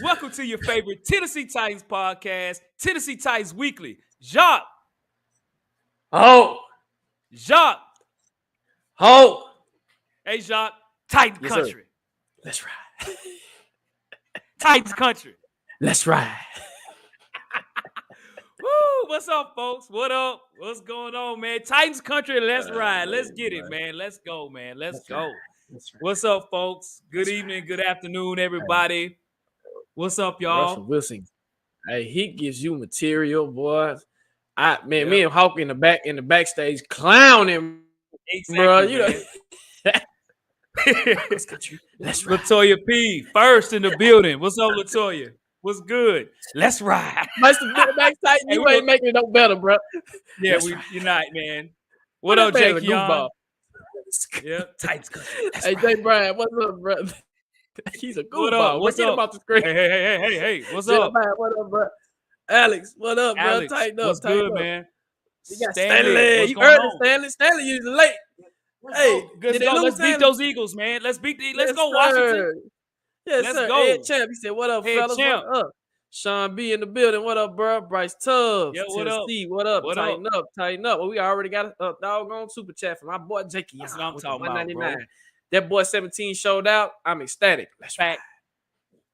Welcome to your favorite Tennessee Titans podcast, Tennessee Titans Weekly. Jacques. Oh. Jacques. Oh. Hey, Jacques. Titans Yes, country. sir. Let's ride. Titans country. Let's ride. Woo! What's up, folks? What up? What's going on, man? Titans country. Let's ride. Let's get it, man. Let's go, man. Let's go. That's right. What's up, folks? Good evening. Good afternoon, everybody. What's up, y'all? Russell Wilson. Hey, he gives you material, boy. Me and Hawk in the backstage clowning, exactly, bro. You know. Let's ride. Latoya P. first in the building. What's up, Latoya? What's good? Let's ride. Backstage, you ain't making it no better, bro. Yeah, you're not, man. What up, Jake Young? Yeah, Titans country. Hey, Jay Brian, what's up, bro? He's a goofball. What's up? About the screen. Hey. What's up? What up, bro? Alex, what up, bro? Tighten up. What's good, man? You got Stanley. You heard it, Stanley. Stanley usually late. Hey, good stuff. Let's beat those Eagles, man. Let's go, Washington. Yes, let's sir. go. Ed Champ, he said, "What up, fellas? Champ. What up?" Sean B in the building. What up, bro? Bryce Tubbs. Yeah, what Tennessee. What up? Tighten up. Well, we already got a doggone super chat from my boy Jakey. That's what I'm talking about, bro. That boy 17 showed out. I'm ecstatic. Let's ride.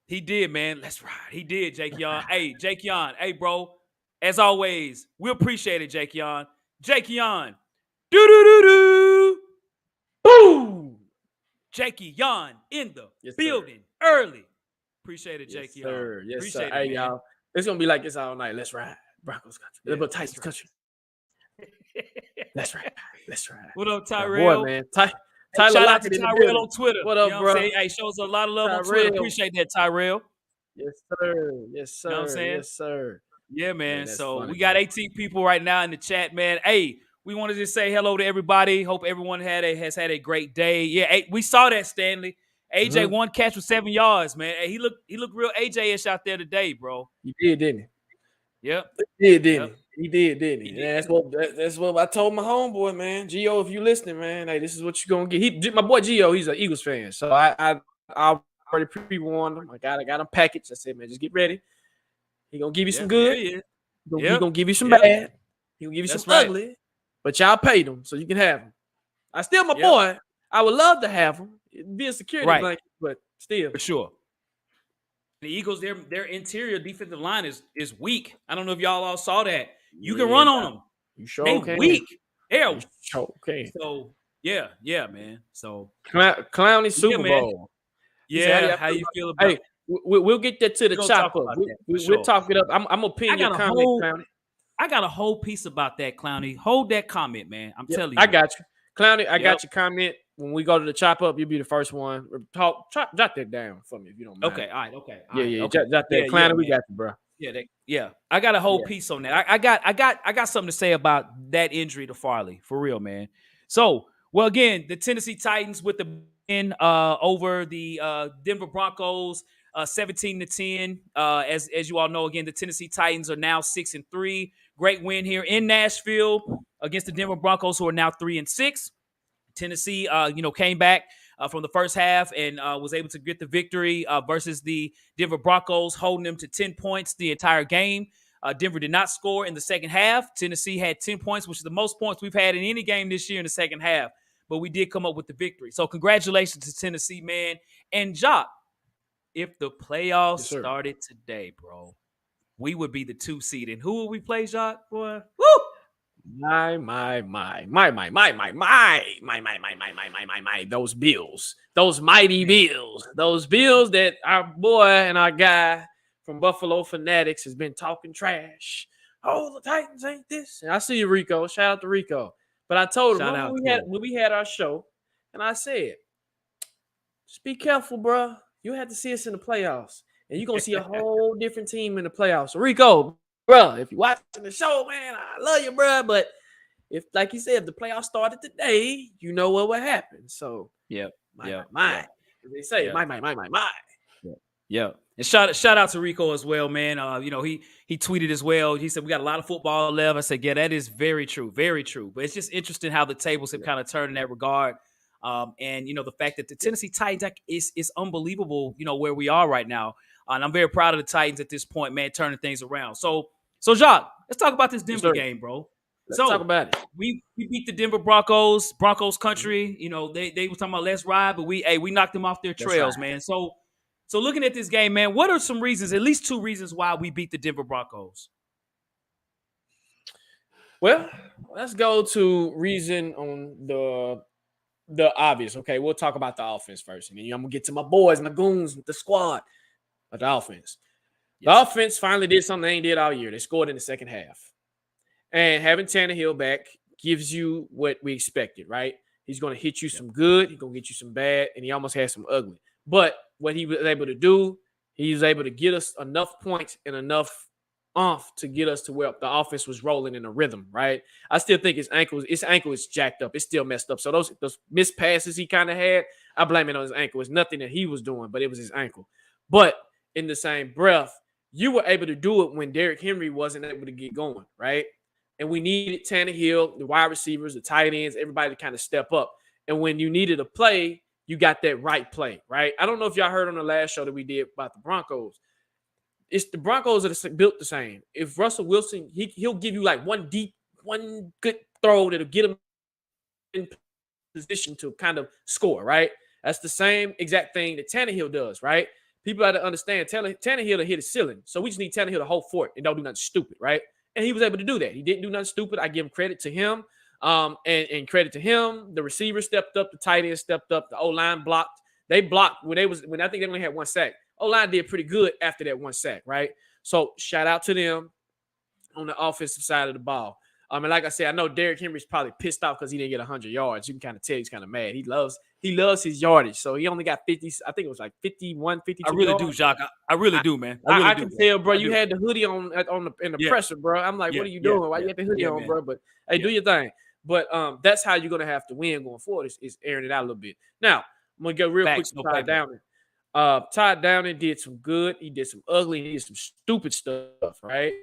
He did, man. Let's ride. He did, Jake Yon. Hey, Jake Yon. Hey, bro. As always, we appreciate it, Jake Yon. Jake Yon. Do-do-do-do. Boom. Jakey Yon in the building early. Appreciate it, Jakey Yon. Yes, appreciate sir. Hey, y'all. It's going to be like this all night. Let's ride. Broncos country. But Titans country. Let's ride. Let's ride. What up, Tyrell? Boy, man. Tyler, shout out to Tyrell on Twitter. What up, bro? Hey, shows a lot of love on Twitter. Appreciate that, Tyrell. Yes, sir. Yes, sir. You know what I'm saying? Yes, sir. Yeah, man. So we got 18 people right now in the chat, man. Hey, we wanted to say hello to everybody. Hope everyone has had a great day. Yeah, we saw that, Stanley. AJ one catch with 7 yards, man. Hey, he looked real AJ-ish out there today, bro. He did, didn't he? Yep. He did, didn't he? He did, didn't he? Yeah, that's what I told my homeboy, man. Gio, if you listening, man, hey, this is what you're gonna get. My boy Gio, he's an Eagles fan, so I already pre-warned him. I got him packaged. I said, man, just get ready. He gonna give you some good. He gonna give you some bad. He gonna give you some ugly. But y'all paid him, so you can have him. I still my boy. I would love to have him. It'd be a security blanket, but still. For sure. The Eagles, their interior defensive line is weak. I don't know if y'all all saw that. You can run on them. You sure they weak. Yeah. Okay. So yeah, man. So Clowny Super Bowl. Yeah. How you feel about it? We'll get that to the chop up. We'll talk it up. I'm gonna pin your comment, Clowny. I got a whole piece about that, Clowny. Hold that comment, man. I'm telling you. I got you. Clowny, I got your comment. When we go to the chop up, you'll be the first one. Jot that down for me if you don't mind. Okay, all right, okay. Yeah. Jot that. Clowny, we got you, bro. Yeah. I got a whole piece on that. I got something to say about that injury to Farley, for real, man. So, well, again, the Tennessee Titans with the win over the Denver Broncos, 17-10. As you all know, again, the Tennessee Titans are now 6-3. Great win here in Nashville against the Denver Broncos, who are now 3-6. Tennessee, came back from the first half and was able to get the victory versus the Denver Broncos, holding them to 10 points the entire game. Denver did not score in the second half. Tennessee had 10 points, which is the most points we've had in any game this year in the second half. But we did come up with the victory. So congratulations to Tennessee, man. And Jock, if the playoffs started today, bro, we would be the 2 seed. And who would we play, Jock? Boy, woo! My. Those Bills. Those mighty Bills. Those Bills that our boy and our guy from Buffalo Fanatics has been talking trash. Oh, the Titans ain't this. And I see you, Rico. Shout out to Rico. But I told him when we had our show, and I said, just be careful, bro. You have to see us in the playoffs. And you're going to see a whole different team in the playoffs. So, Rico, bro, if you're watching the show, man, I love you, bro. But if, like you said, if the playoffs started today, you know what would happen. So, my. They say, my. Yeah. And shout out to Rico as well, man. He tweeted as well. He said, we got a lot of football left. I said, yeah, that is very true. Very true. But it's just interesting how the tables have kind of turned in that regard. And the fact that the Tennessee Titans is unbelievable, where we are right now. And I'm very proud of the Titans at this point, man, turning things around. So Jacques, let's talk about this Denver game, bro. Let's talk So about it. we beat the Denver Broncos country. You know, they were talking about let's ride, but we knocked them off their trails, man. So looking at this game, man, what are some reasons, at least 2 reasons why we beat the Denver Broncos? Well, let's go to reason on the obvious. Okay, we'll talk about the offense first, and then I'm gonna get to my boys, my goons, the squad. But the offense. The offense finally did something they ain't did all year. They scored in the second half. And having Tannehill back gives you what we expected, right? He's going to hit you some good. He's going to get you some bad. And he almost had some ugly. But what he was able to do, he was able to get us enough points and enough to get us to where the offense was rolling in a rhythm, right? I still think his ankle is jacked up. It's still messed up. So those missed passes he kind of had, I blame it on his ankle. It's nothing that he was doing, but it was his ankle. But in the same breath, you were able to do it when Derrick Henry wasn't able to get going, right? And we needed Tannehill, the wide receivers, the tight ends, everybody to kind of step up. And when you needed a play, you got that right play, right? I don't know if y'all heard on the last show that we did about the Broncos. It's the Broncos that are built the same. If Russell Wilson, he'll give you like one good throw that'll get him in position to kind of score, right? That's the same exact thing that Tannehill does, right? People have to understand Tannehill to hit his ceiling. So we just need Tannehill to hold fort and don't do nothing stupid, right? And he was able to do that. He didn't do nothing stupid. I give him credit to him. And credit to him. The receiver stepped up, the tight end stepped up, the O-line blocked. They blocked when I think they only had 1 sack. O-line did pretty good after that 1 sack, right? So shout out to them on the offensive side of the ball. And like I said, I know Derrick Henry's probably pissed off because he didn't get 100 yards. You can kind of tell he's kind of mad. He loves his yardage. So he only got 50. I think it was like 51, 52 I really yards. do, Jacques. I really do, man. I can tell, bro. You had the hoodie on in the presser, bro. I'm like, what are you doing? Why you got the hoodie on, bro? But hey, do your thing. But that's how you're gonna have to win going forward. Is airing it out a little bit. Now I'm gonna go real quick to Ty Downing. Ty Downing did some good. He did some ugly. He did some stupid stuff, right?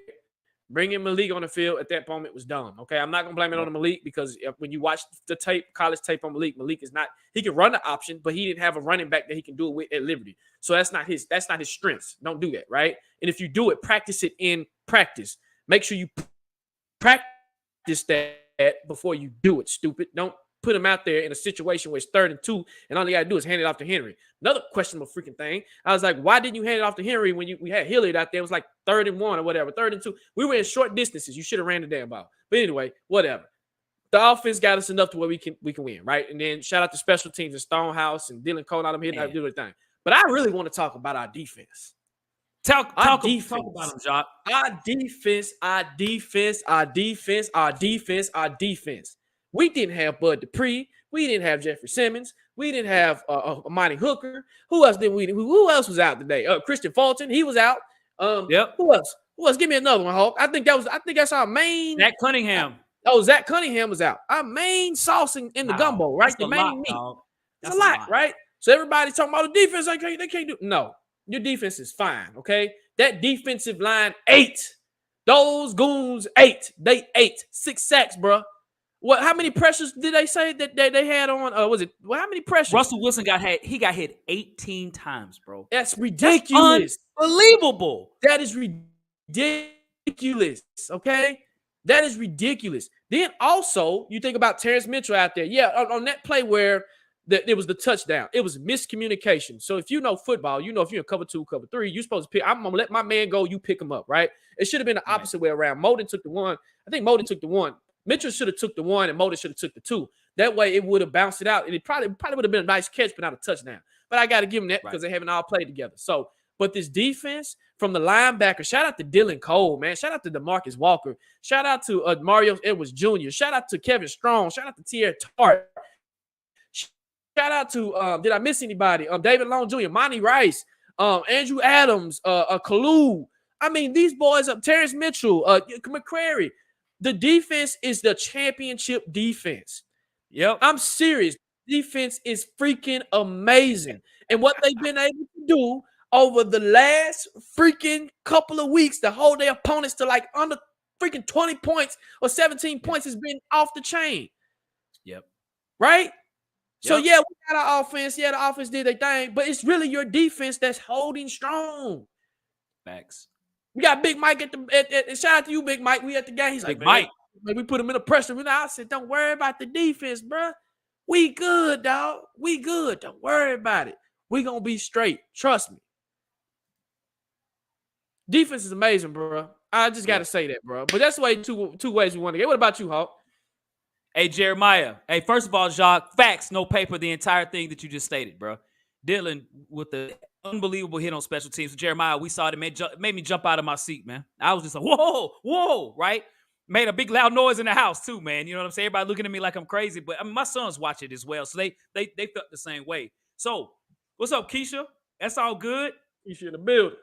Bringing Malik on the field at that moment was dumb. Okay, I'm not gonna blame it on Malik because when you watch the college tape on Malik is not. He can run the option, but he didn't have a running back that he can do it with at Liberty. So that's not his strengths. Don't do that, right? And if you do it, practice it in practice. Make sure you practice that before you do it. Stupid. Don't put him out there in a situation where it's 3rd and 2, and all you gotta do is hand it off to Henry. Another questionable freaking thing. I was like, why didn't you hand it off to Henry when we had Hilliard out there? It was like 3rd and 1 or whatever, 3rd and 2. We were in short distances. You should have ran the damn ball. But anyway, whatever. The offense got us enough to where we can win, right? And then shout out to special teams and Stonehouse and Dylan Cole, them hitting do their thing. But I really want to talk about our defense. Talk about them, Jacques. Our defense. We didn't have Bud Dupree. We didn't have Jeffrey Simmons. We didn't have Amani Hooker. Who else did we? Who else was out today? Christian Fulton. He was out. Who else? Give me another one, Hawk. I think that's our main. Zach Cunningham. Zach Cunningham was out. Our main sauce in the gumbo, right? The main meat. That's a lot, right? So everybody's talking about the defense. They can't do. No, your defense is fine. Okay, that defensive line 8. Those goons 8. They 8. 6 sacks, bro. What? How many pressures did they say that they had on? Was it? Well, how many pressures? Russell Wilson got hit 18 times, bro. That's ridiculous. Unbelievable. That is ridiculous. Okay, that is ridiculous. Then also you think about Terrence Mitchell out there. Yeah, on that play where it was the touchdown. It was miscommunication. So if you know football, you know if you're in cover 2, cover 3, you're supposed to pick. I'm gonna let my man go. You pick him up, right? It should have been the opposite way around. Moden took the 1. I think Moden took the 1. Mitchell should have took the 1 and Moden should have took the 2. That way it would have bounced it out. And it probably would have been a nice catch, but not a touchdown. But I got to give them that because they haven't all played together. So, but this defense from the linebacker, shout out to Dylan Cole, man. Shout out to DeMarcus Walker. Shout out to Mario Edwards Jr. Shout out to Kevin Strong. Shout out to Tierra Tart. Shout out to, did I miss anybody? David Long Jr., Monty Rice, Andrew Adams, Kalu. I mean, these boys up, Terrence Mitchell, McCrary. The defense is the championship defense. Yep. I'm serious. Defense is freaking amazing. And what they've been able to do over the last freaking couple of weeks to hold their opponents to like under freaking 20 points or 17 points has been off the chain. Yep. Right? Yep. So, yeah, we got our offense. Yeah, the offense did their thing. But it's really your defense that's holding strong. Facts. We got Big Mike at shout out to you, Big Mike. We at the game. He's like, Big Mike. we put him in the pressure. I said, don't worry about the defense, bro. We good, dog. We good. Don't worry about it. We gonna be straight. Trust me. Defense is amazing, bro. I just got to say that, bro. But that's the way two ways we want to get. What about you, Hawk? Hey, Jeremiah. Hey, first of all, Jacques, facts, no paper, the entire thing that you just stated, bro. Dylan with the unbelievable hit on special teams. Jeremiah, we saw it. It made me jump out of my seat, man. I was just like, whoa, right? Made a big loud noise in the house too, man. You know what I'm saying? Everybody looking at me like I'm crazy, but I mean, my sons watch it as well, so they felt the same way. So, what's up, Keisha? That's all good. Keisha in the building.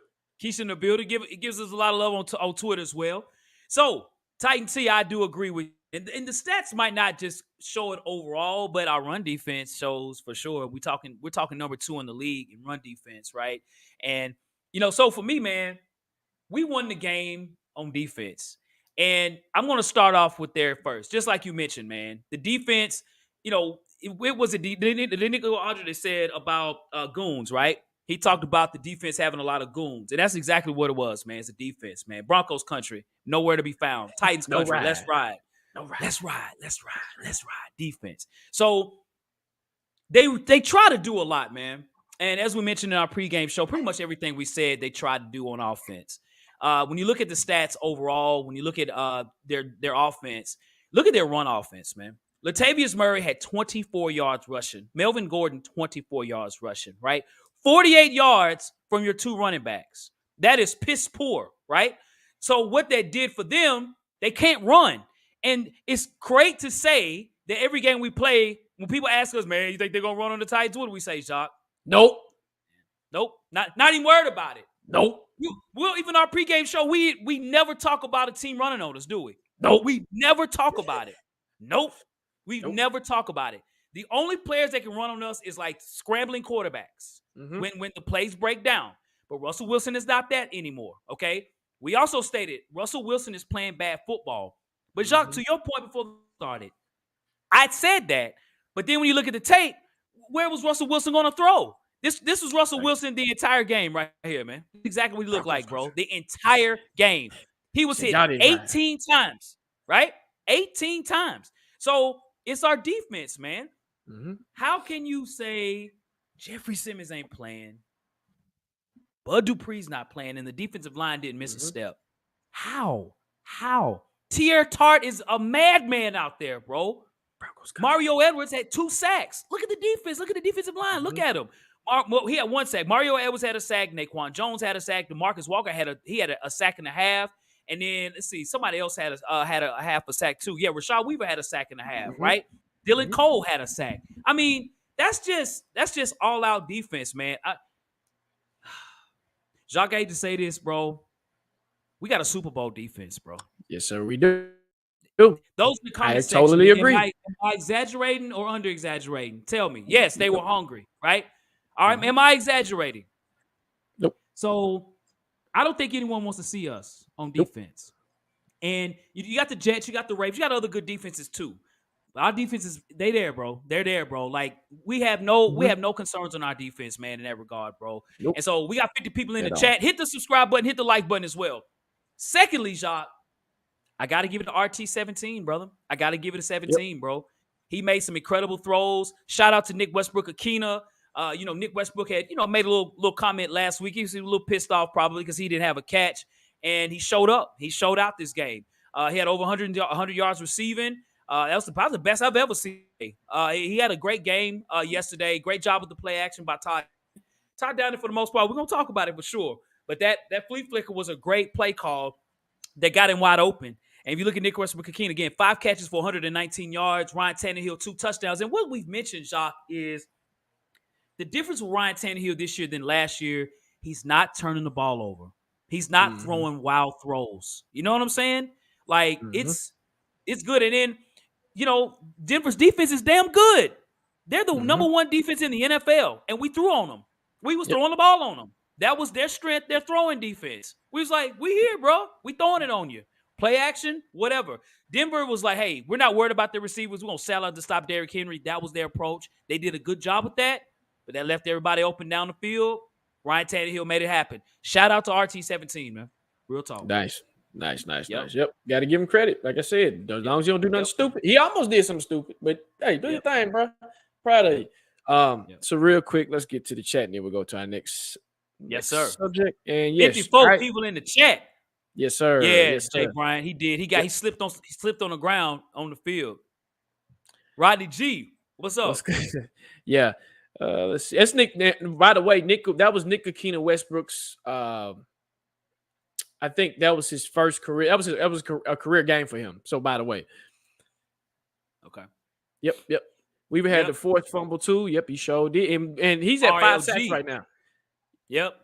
Keisha in the building. It gives us a lot of love on Twitter as well. So, Titan T, I do agree with you. And the stats might not just show it overall, but our run defense shows for sure. We're talking number 2 in the league in run defense, right? And, so for me, man, we won the game on defense. And I'm going to start off with there first. Just like you mentioned, man. The defense, it was the Nico Andre said about goons, right? He talked about the defense having a lot of goons. And that's exactly what it was, man. It's a defense, man. Broncos country, nowhere to be found. Titans country, let's ride. Let's ride. Defense. So they try to do a lot, man. And as we mentioned in our pregame show, pretty much everything we said they tried to do on offense. When you look at the stats overall, when you look at their offense, look at their run offense, man. Latavius Murray had 24 yards rushing. Melvin Gordon, 24 yards rushing, right? 48 yards from your 2 running backs. That is piss poor, right? So what that did for them, they can't run. And it's great to say that every game we play, when people ask us, man, you think they're going to run on the Titans? What do we say, Jacques? Nope. Not even worried about it. Nope. Well, even our pregame show, we never talk about a team running on us, do we? Nope. We never talk about it. Nope. We never talk about it. The only players that can run on us is like scrambling quarterbacks when the plays break down. But Russell Wilson is not that anymore, okay? We also stated Russell Wilson is playing bad football. But Jacques, to your point before we started, I said that. But then when you look at the tape, where was Russell Wilson going to throw? This was Russell Wilson the entire game right here, man. Exactly what he looked like, bro. The entire game. He was hit 18 times, right? 18 times. So it's our defense, man. How can you say Jeffrey Simmons ain't playing, Bud Dupree's not playing, and the defensive line didn't miss a step? How? Tier Tart is a madman out there, bro. Mario Edwards had 2 sacks. Look at the defense. Look at the defensive line. Look at him. He had 1 sack. Mario Edwards had a sack. Naquan Jones had a sack. DeMarcus Walker had a sack and a half. And then let's see, somebody else had a half a sack too. Yeah, Rashad Weaver had a sack and a half, right? Dylan Cole had a sack. I mean, that's just all out defense, man. Jacques, I hate to say this, bro. We got a Super Bowl defense, bro. Yes, sir, we do. Those in the comment section, totally agree. Am I exaggerating or under exaggerating? Tell me. Yes, they were hungry, right? All right, am I exaggerating? Nope. So I don't think anyone wants to see us on defense. And you got the Jets, you got the Ravens, you got other good defenses too. But our defenses, they're there, bro. They're there, bro. Like we have no concerns on our defense, man, in that regard, bro. Nope. And so we got 50 people in the chat. Hit the subscribe button, hit the like button as well. Secondly, Jacques, I got to give it to RT17, brother. I got to give it a 17, bro. He made some incredible throws. Shout out to Nick Westbrook-Akina. Nick Westbrook had, made a little comment last week. He was a little pissed off probably because he didn't have a catch, and he showed up. He showed out this game. He had over 100 yards receiving. That was probably the best I've ever seen. He had a great game yesterday. Great job with the play action by Todd. Todd Downing for the most part. We're going to talk about it for sure. But that flea flicker was a great play call that got him wide open. And if you look at Nick Westbrook-Akina, again, 5 catches for 119 yards. Ryan Tannehill, 2 touchdowns. And what we've mentioned, Jacques, is the difference with Ryan Tannehill this year than last year, he's not turning the ball over. He's not throwing wild throws. You know what I'm saying? Like, it's good. And then, Denver's defense is damn good. They're the number 1 defense in the NFL, and we threw on them. We was throwing the ball on them. That was their strength, their throwing defense. We was like, we here, bro. We throwing it on you. Play action, whatever. Denver was like, hey, we're not worried about the receivers. We're going to sell out to stop Derrick Henry. That was their approach. They did a good job with that, but that left everybody open down the field. Ryan Tannehill made it happen. Shout out to RT17, man. Real talk. Nice. Yep. Got to give him credit. Like I said, as long as you don't do nothing stupid. He almost did something stupid, but hey, do your thing, bro. Proud of you. So real quick, let's get to the chat and then we'll go to our next subject. And yes, 54 people in the chat. Yes, sir. Yeah, yes, Jay Bryant. He did. He slipped on the ground on the field. Rodney G, what's up? Yeah. Let's see. That's Nick. By the way, Nick, that was Nick Akina Westbrook's. I think that was his first career. That was a career game for him. So by the way. Okay. Yep. We've had the fourth fumble too. Yep, he showed it. And he's at 5 sacks right now. Yep.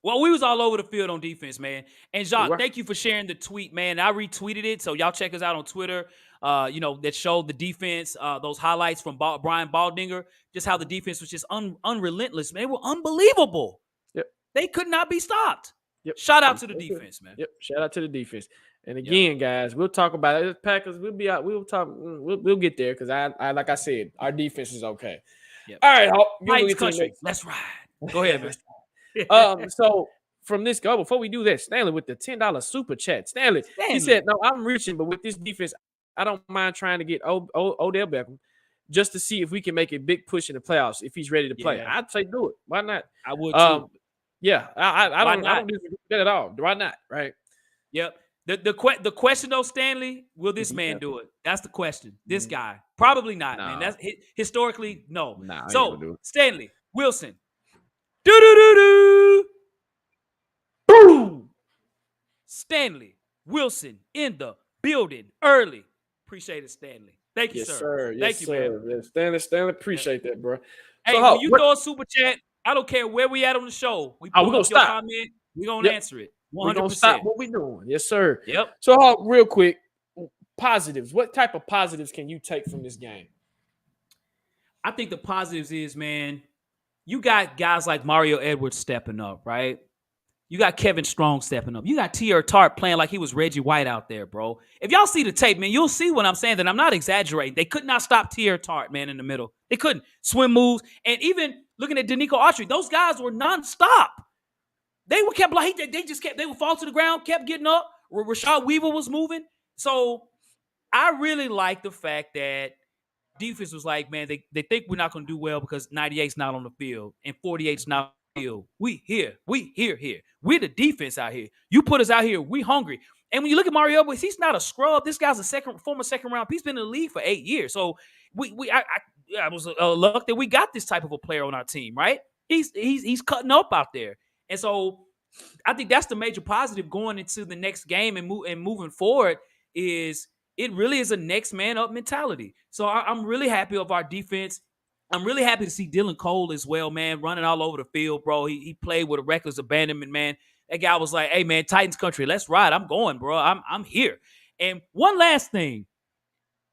Well, we was all over the field on defense, man. And Jacques, thank you for sharing the tweet, man. I retweeted it, so y'all check us out on Twitter. That showed the defense, those highlights from Brian Baldinger, just how the defense was just unrelentless, man. They were unbelievable. Yep. They could not be stopped. Yep. Shout out to the defense, man. Yep. Shout out to the defense. And again, guys, we'll talk about it. Packers, we'll be out. We'll talk. We'll get there because I like I said, our defense is okay. Yep. All right, Titans country. Let's ride. Go ahead, man. So from this go, before we do that, Stanley with the $10 super chat. Stanley, he said, "No, I'm reaching, but with this defense, I don't mind trying to get Odell Beckham just to see if we can make a big push in the playoffs if he's ready to play." I'd say do it. Why not? I would too. Yeah, I don't disagree with that at all. Why not? Right? Yep. The question though, Stanley, will this man do it? That's the question. This guy, probably not, man. That's historically no. So Stanley Wilson, boom. Stanley Wilson in the building early. Appreciate it, Stanley. Thank you, sir. Thank you, man. Yes, Stanley, appreciate that, bro. Hey, so when you throw a super chat, I don't care where we at on the show. We're gonna stop. Comment, we're gonna answer it. 100%. We're gonna stop what we doing. Yes, sir. Yep. So, real quick, positives. What type of positives can you take from this game? I think the positives is, man, you got guys like Mario Edwards stepping up, right? You got Kevin Strong stepping up. You got T.R. Tart playing like he was Reggie White out there, bro. If y'all see the tape, man, you'll see what I'm saying, that I'm not exaggerating. They could not stop T.R. Tart, man, in the middle. They couldn't. Swim moves. And even looking at Danico Autry, those guys were nonstop. They were kept like they would fall to the ground, kept getting up. Rashad Weaver was moving. So I really like the fact that defense was like, man, they think we're not going to do well because 98's not on the field and 48's not on the field. We here. We're the defense out here. You put us out here, we hungry. And when you look at Mario Edwards, he's not a scrub. This guy's a former second round. He's been in the league for 8 years. So I was luck that we got this type of a player on our team, right? He's cutting up out there. And so I think that's the major positive going into the next game and moving forward is it really is a next man up mentality. So I'm really happy of our defense. I'm really happy to see Dylan Cole as well, man, running all over the field, bro. He played with a reckless abandonment, man. That guy was like, hey, man, Titans country, let's ride. I'm going, bro. I'm here. And one last thing.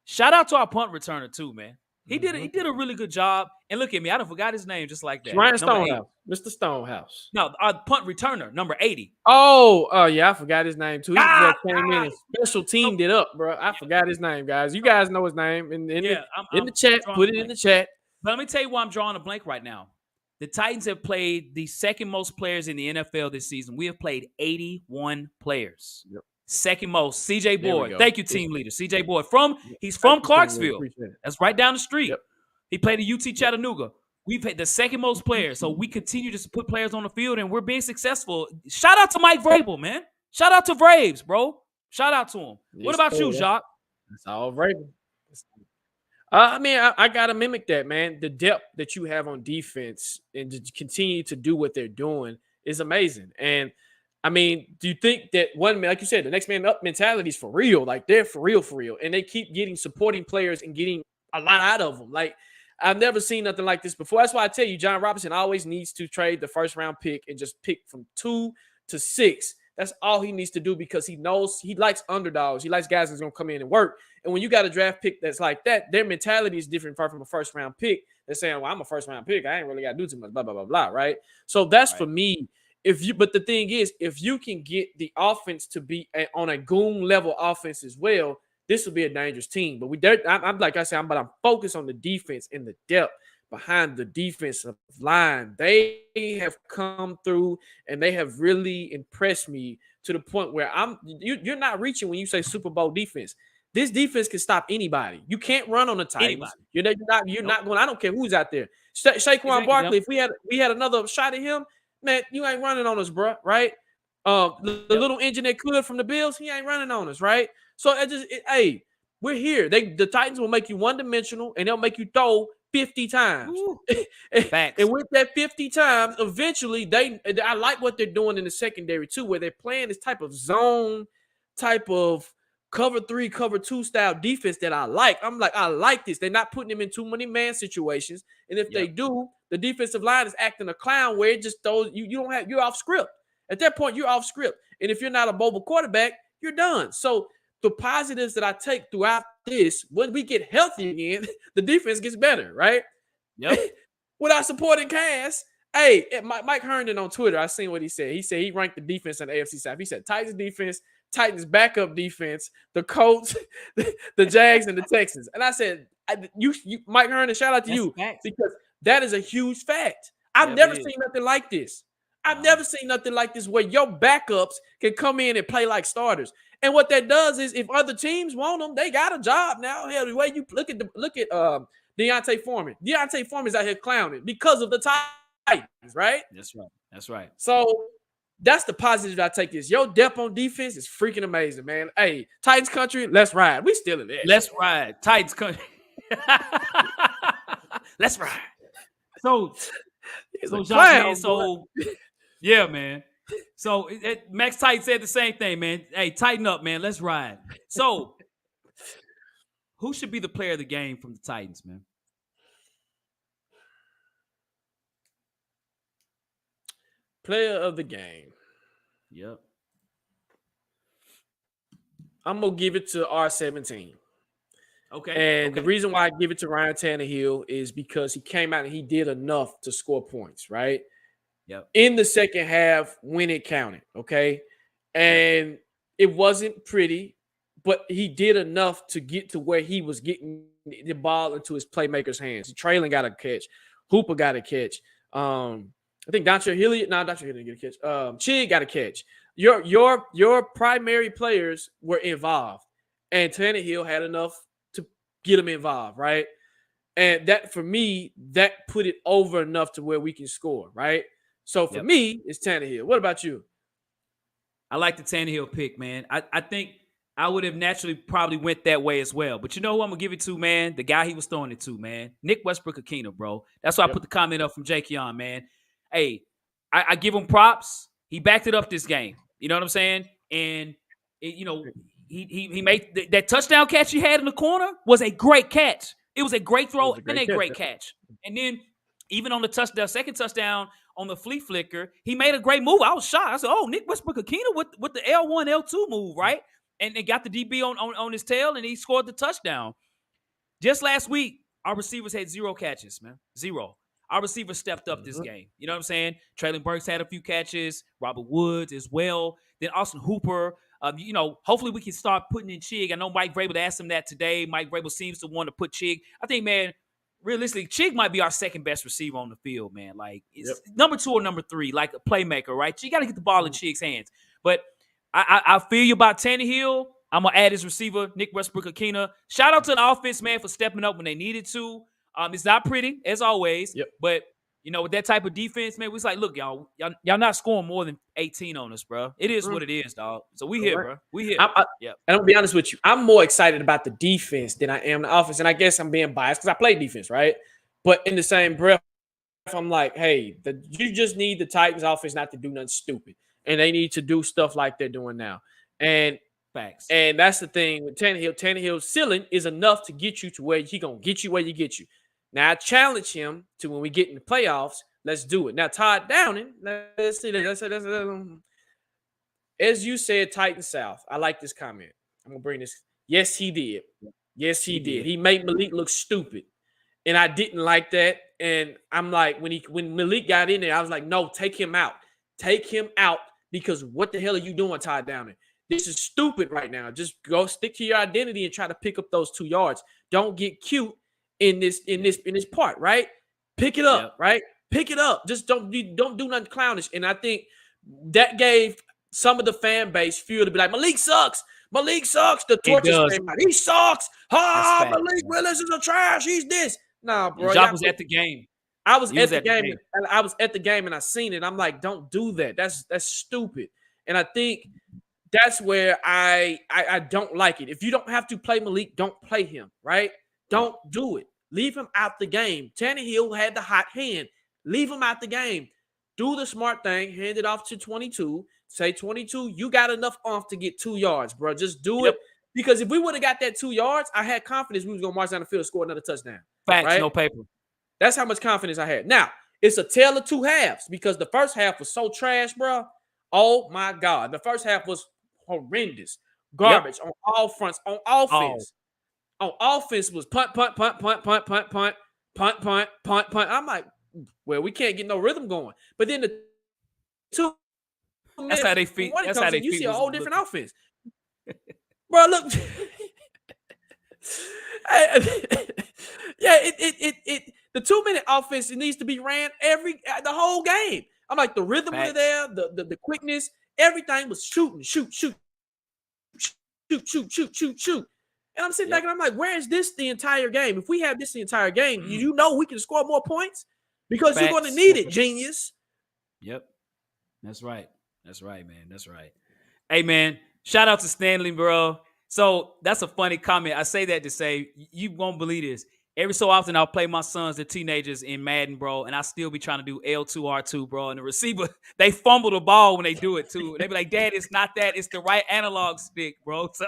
Shout out to our punt returner, too, man. He did a really good job. And look at me. I done forgot his name just like that. Ryan Stonehouse. Mr. Stonehouse. No, our punt returner, number 80. Oh, yeah, I forgot his name, too. He just came in and special teamed it up, bro. I forgot his name, guys. You guys know his name. In the chat, put it in the chat. But let me tell you why I'm drawing a blank right now. The Titans have played the second most players in the NFL this season. We have played 81 players. Yep. Second most. CJ Boyd. Thank you, team leader. CJ Boyd. He's from Clarksville. That's right down the street. Yep. He played at UT Chattanooga. We've had the second most players. So we continue to put players on the field and we're being successful. Shout out to Mike Vrabel, man. Shout out to Braves, bro. Shout out to him. Yes, what about you, Jacques? It's all Vrabel. I mean, I got to mimic that, man. The depth that you have on defense and to continue to do what they're doing is amazing. And I mean, do you think that one man, like you said, the next man up mentality is for real? Like they're for real. And they keep getting supporting players and getting a lot out of them. Like I've never seen nothing like this before. That's why I tell you, John Robinson always needs to trade the first round pick and just pick from 2 to 6. That's all he needs to do because he knows he likes underdogs. He likes guys that's going to come in and work. And when you got a draft pick that's like that, their mentality is different from a first round pick. They're saying, well, I'm a first round pick. I ain't really got to do too much, blah, blah, blah, blah, right? So that's for me. But the thing is, if you can get the offense to be on a goon level offense as well, this will be a dangerous team. But I'm like I said, I'm focused on the defense and the depth behind the defensive line. They have come through and they have really impressed me to the point where you're not reaching when you say Super Bowl defense. This defense can stop anybody. You can't run on the Titans. Anybody. You're not going. I don't care who's out there. Saquon Barkley. If we had another shot at him, man, you ain't running on us, bro. Right? The little engine that could from the Bills, he ain't running on us, right? So hey, we're here. The Titans will make you one-dimensional, and they'll make you throw 50 times. And with that 50 times, eventually I like what they're doing in the secondary too, where they're playing this type of zone, type of cover 3, cover 2 style defense that I like. I'm like, I like this. They're not putting them in too many man situations. And if they do, the defensive line is acting a clown where it just throws you're off script. At that point, you're off script. And if you're not a mobile quarterback, you're done. So the positives that I take throughout this, when we get healthy again, the defense gets better, right? Yep. Without supporting cast, hey, Mike Herndon on Twitter, I seen what he said. He said he ranked the defense on the AFC side. He said Titans defense, Titans backup defense, the Colts, the Jags, and the Texans. And I said, Mike Herndon, shout out to you, because that is a huge fact. I've never seen nothing like this. I've never seen nothing like this where your backups can come in and play like starters. And what that does is, if other teams want them, they got a job now. Hell, the way you look at Deontay Foreman. Deontay Foreman's out here clowning because of the Titans, right? That's right. That's right. So that's the positive I take this. Your depth on defense is freaking amazing, man. Hey, Titans country, let's ride. We still in there. Let's ride. Titans country. Let's ride. So yeah, man. So Max Titan said the same thing, man. Hey, tighten up, man. Let's ride. So who should be the player of the game from the Titans, man? Player of the game. Yep. I'm going to give it to R17. Okay. And the reason why I give it to Ryan Tannehill is because he came out and he did enough to score points, right? Yep. In the second half when it counted, okay? And it wasn't pretty, but he did enough to get to where he was getting the ball into his playmakers' hands. Traylon got a catch. Hooper got a catch. I think Dontrell Hilliard didn't get a catch. Chig got a catch. Your primary players were involved, and Tannehill had enough to get them involved, right? And that, for me, that put it over enough to where we can score, right? So for me, it's Tannehill. What about you? I like the Tannehill pick, man. I think I would have naturally probably went that way as well. But you know who I'm going to give it to, man? The guy he was throwing it to, man. Nick Westbrook-Akina, bro. That's why I put the comment up from Jake Young, man. Hey, I give him props. He backed it up this game. You know what I'm saying? And, he made that touchdown catch he had in the corner was a great catch. It was a great throw and a great catch. And then even on the second touchdown on the flea flicker, he made a great move. I was shocked. I said, "Oh, Nick Westbrook-Akina with the L1, L2 move, right?" And they got the DB on his tail, and he scored the touchdown. Just last week, our receivers had 0 catches, man. 0. Our receivers stepped up this game. You know what I'm saying? Traylon Burks had a few catches. Robert Woods as well. Then Austin Hooper. Hopefully we can start putting in Chig. I know Mike Vrabel asked him that today. Mike Vrabel seems to want to put Chig. I think, man, realistically, Chig might be our second best receiver on the field, man. Like, it's number 2 or number 3, like a playmaker, right? You got to get the ball in Chig's hands. But I feel you about Tannehill. I'm going to add his receiver, Nick Westbrook-Akina. Shout out to the offense, man, for stepping up when they needed to. It's not pretty, as always. But, with that type of defense, man, we was like, look, y'all not scoring more than 18 on us, bro. It is what it is, dog. So we here, bro. We here. And I'm going to be honest with you. I'm more excited about the defense than I am the offense. And I guess I'm being biased because I play defense, right? But in the same breath, I'm like, hey, you just need the Titans offense not to do nothing stupid. And they need to do stuff like they're doing now. And facts. And that's the thing with Tannehill. Tannehill's ceiling is enough to get you to where he going to get you where you get you. Now, I challenge him to, when we get in the playoffs, let's do it. Now, Todd Downing, let's see. As you said, Titan South. I like this comment. I'm going to bring this. Yes, he did. Yes, he did. He made Malik look stupid. And I didn't like that. And I'm like, when Malik got in there, I was like, no, take him out. Take him out, because what the hell are you doing, Todd Downing? This is stupid right now. Just go stick to your identity and try to pick up those 2 yards. Don't get cute in this part, right? Pick it up, right? Pick it up. Just don't do nothing clownish. And I think that gave some of the fan base fuel to be like, Malik sucks. Malik sucks. The It torture does. stream. He sucks. That's Ah, fact. Malik Willis is a trash. He's this. Nah, And bro. Jacques was at the game. I was He at was the at the game, game. and I was at the game, and I seen it. I'm like, don't do that. That's stupid. And I think that's where I don't like it. If you don't have to play Malik, don't play him, right? Don't do it. Leave him out the game. Tannehill had the hot hand. Leave him out the game. Do the smart thing. Hand it off to 22. Say, 22, you got enough oomph to get 2 yards, bro. Just do it. Because if we would have got that 2 yards, I had confidence we was going to march down the field and score another touchdown. Facts, right? no paper. That's how much confidence I had. Now, it's a tale of two halves because the first half was so trash, bro. Oh, my God. The first half was horrendous. Garbage on all fronts. On offense. On offense was punt, punt, punt, punt, punt, punt, punt, punt, punt, punt, punt. I'm like, well, we can't get no rhythm going. But then the 2 That's how they feed. That's how they you feed see a whole different looking. offense. Bro, look. Yeah, the 2-minute offense, it needs to be ran the whole game. I'm like, the rhythm was there, the quickness, everything was shoot. And I'm sitting back and I'm like, where is this the entire game? If we have this the entire game, you know we can score more points because you're going to need it, genius. Yep. That's right. That's right, man. That's right. Hey, man, shout out to Stanley, bro. So that's a funny comment. I say that to say, you won't believe this. Every so often, I'll play my sons, the teenagers, in Madden, bro, and I still be trying to do L2R2, bro. And the receiver, they fumble the ball when they do it, too. They be like, Dad, it's not that. It's the right analog stick, bro. So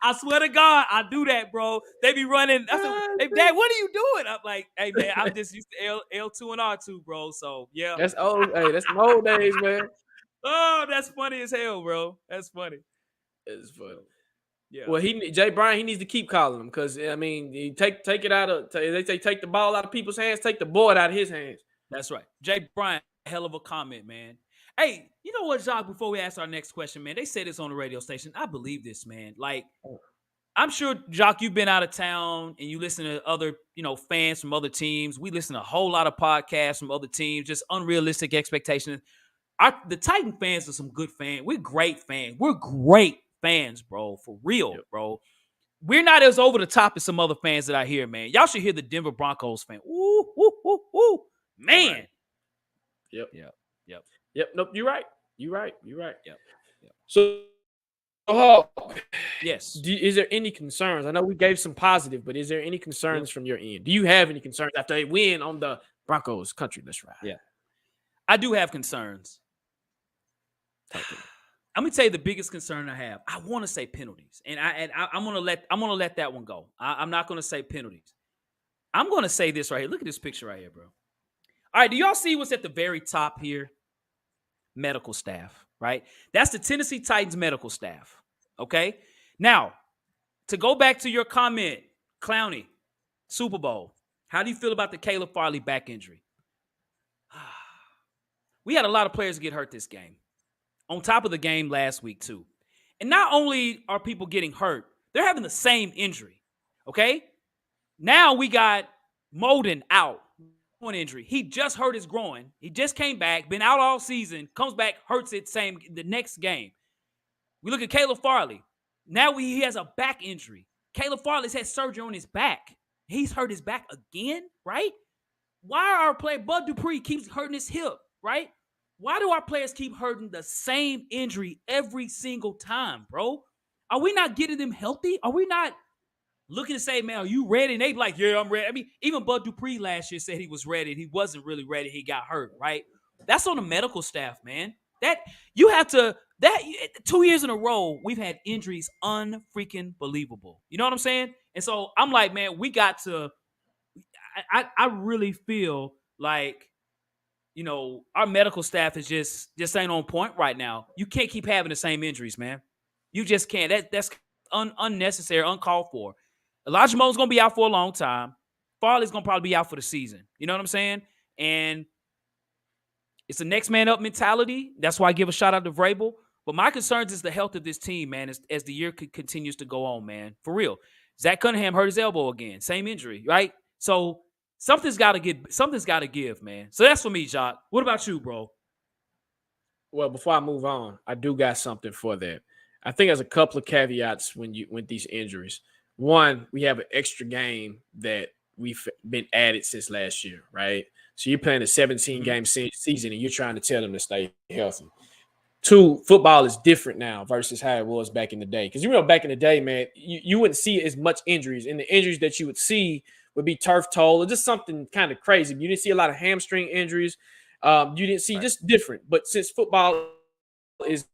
I swear to God, I do that, bro. They be running. Hey, Dad, what are you doing? I'm like, hey, man, I'm just used to L2 and R2, bro. So, yeah. That's old. Hey, that's some old days, man. Oh, that's funny as hell, bro. That's funny. It's funny. Yeah. Well, Jay Bryan, he needs to keep calling them because I mean, you take it out of. They say take the ball out of people's hands, take the board out of his hands. That's right. Jay Bryan, hell of a comment, man. Hey, you know what, Jacques? Before we ask our next question, man, they say this on the radio station. I believe this, man. Like, I'm sure, Jacques, you've been out of town and you listen to other, fans from other teams. We listen to a whole lot of podcasts from other teams, just unrealistic expectations. The Titan fans are some good fans. We're great fans. We're great fans, bro. For real, bro. We're not as over the top as some other fans that I hear, man. Y'all should hear the Denver Broncos fan. Woo, woo, woo, woo. Man. Right. Yep. Nope, you're right. Yep. So, yes. Is there any concerns? I know we gave some positive, but is there any concerns from your end? Do you have any concerns after they win on the Broncos country? Let's ride. Yeah. I do have concerns. I'm gonna tell you the biggest concern I have. I want to say penalties, and I'm gonna let that one go. I'm not gonna say penalties. I'm gonna say this right here. Look at this picture right here, bro. All right, do y'all see what's at the very top here? Medical staff, right? That's the Tennessee Titans medical staff. Okay. Now, to go back to your comment, Clowney, Super Bowl. How do you feel about the Caleb Farley back injury? We had a lot of players get hurt this game. On top of the game last week, too. And not only are people getting hurt, they're having the same injury, okay? Now we got Molden out, one injury. He just hurt his groin. He just came back, been out all season, comes back, hurts it the next game. We look at Caleb Farley. Now he has a back injury. Caleb Farley's had surgery on his back. He's hurt his back again, right? Why are our player, Bud Dupree, keeps hurting his hip, right? Why do our players keep hurting the same injury every single time, bro? Are we not getting them healthy? Are we not looking to say, man, are you ready? And they be like, yeah, I'm ready. I mean, even Bud Dupree last year said he was ready. He wasn't really ready. He got hurt, right? That's on the medical staff, man. 2 years in a row, we've had injuries unfreaking believable. You know what I'm saying? And so I'm like, man, we got to, I really feel like, our medical staff is just ain't on point right now. You can't keep having the same injuries, man. You just can't. That's unnecessary, uncalled for. Elijah Mo's going to be out for a long time. Farley's going to probably be out for the season. You know what I'm saying? And it's a next man up mentality. That's why I give a shout out to Vrabel. But my concerns is the health of this team, man, as the year continues to go on, man. For real. Zach Cunningham hurt his elbow again. Same injury, right? So something's got to give, man. So that's for me, Jacques. What about you, bro? Well, before I move on, I do got something for that. I think there's a couple of caveats with these injuries. One, we have an extra game that we've been added since last year, right? So you're playing a 17 game season and you're trying to tell them to stay healthy. Two, football is different now versus how it was back in the day. Because you know, back in the day, man, you wouldn't see as much injuries, and the injuries that you would see would be turf toe or just something kind of crazy. You didn't see a lot of hamstring injuries. You didn't see just different. But since football is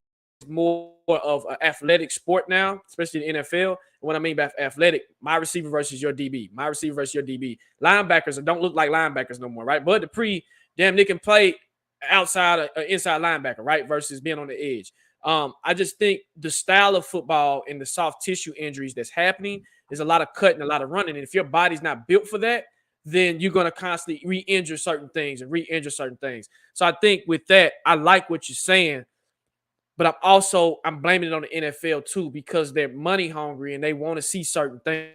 more of an athletic sport now, especially the NFL. What I mean by athletic, my receiver versus your DB, my receiver versus your DB. Linebackers don't look like linebackers no more, right? Bud Dupree, damn, they can play outside inside linebacker, right? Versus being on the edge. I just think the style of football and the soft tissue injuries that's happening is a lot of cutting, a lot of running. And if your body's not built for that, then you're going to constantly re-injure certain things and re-injure certain things. So I think with that, I like what you're saying, but I'm blaming it on the NFL too, because they're money hungry and they want to see certain things.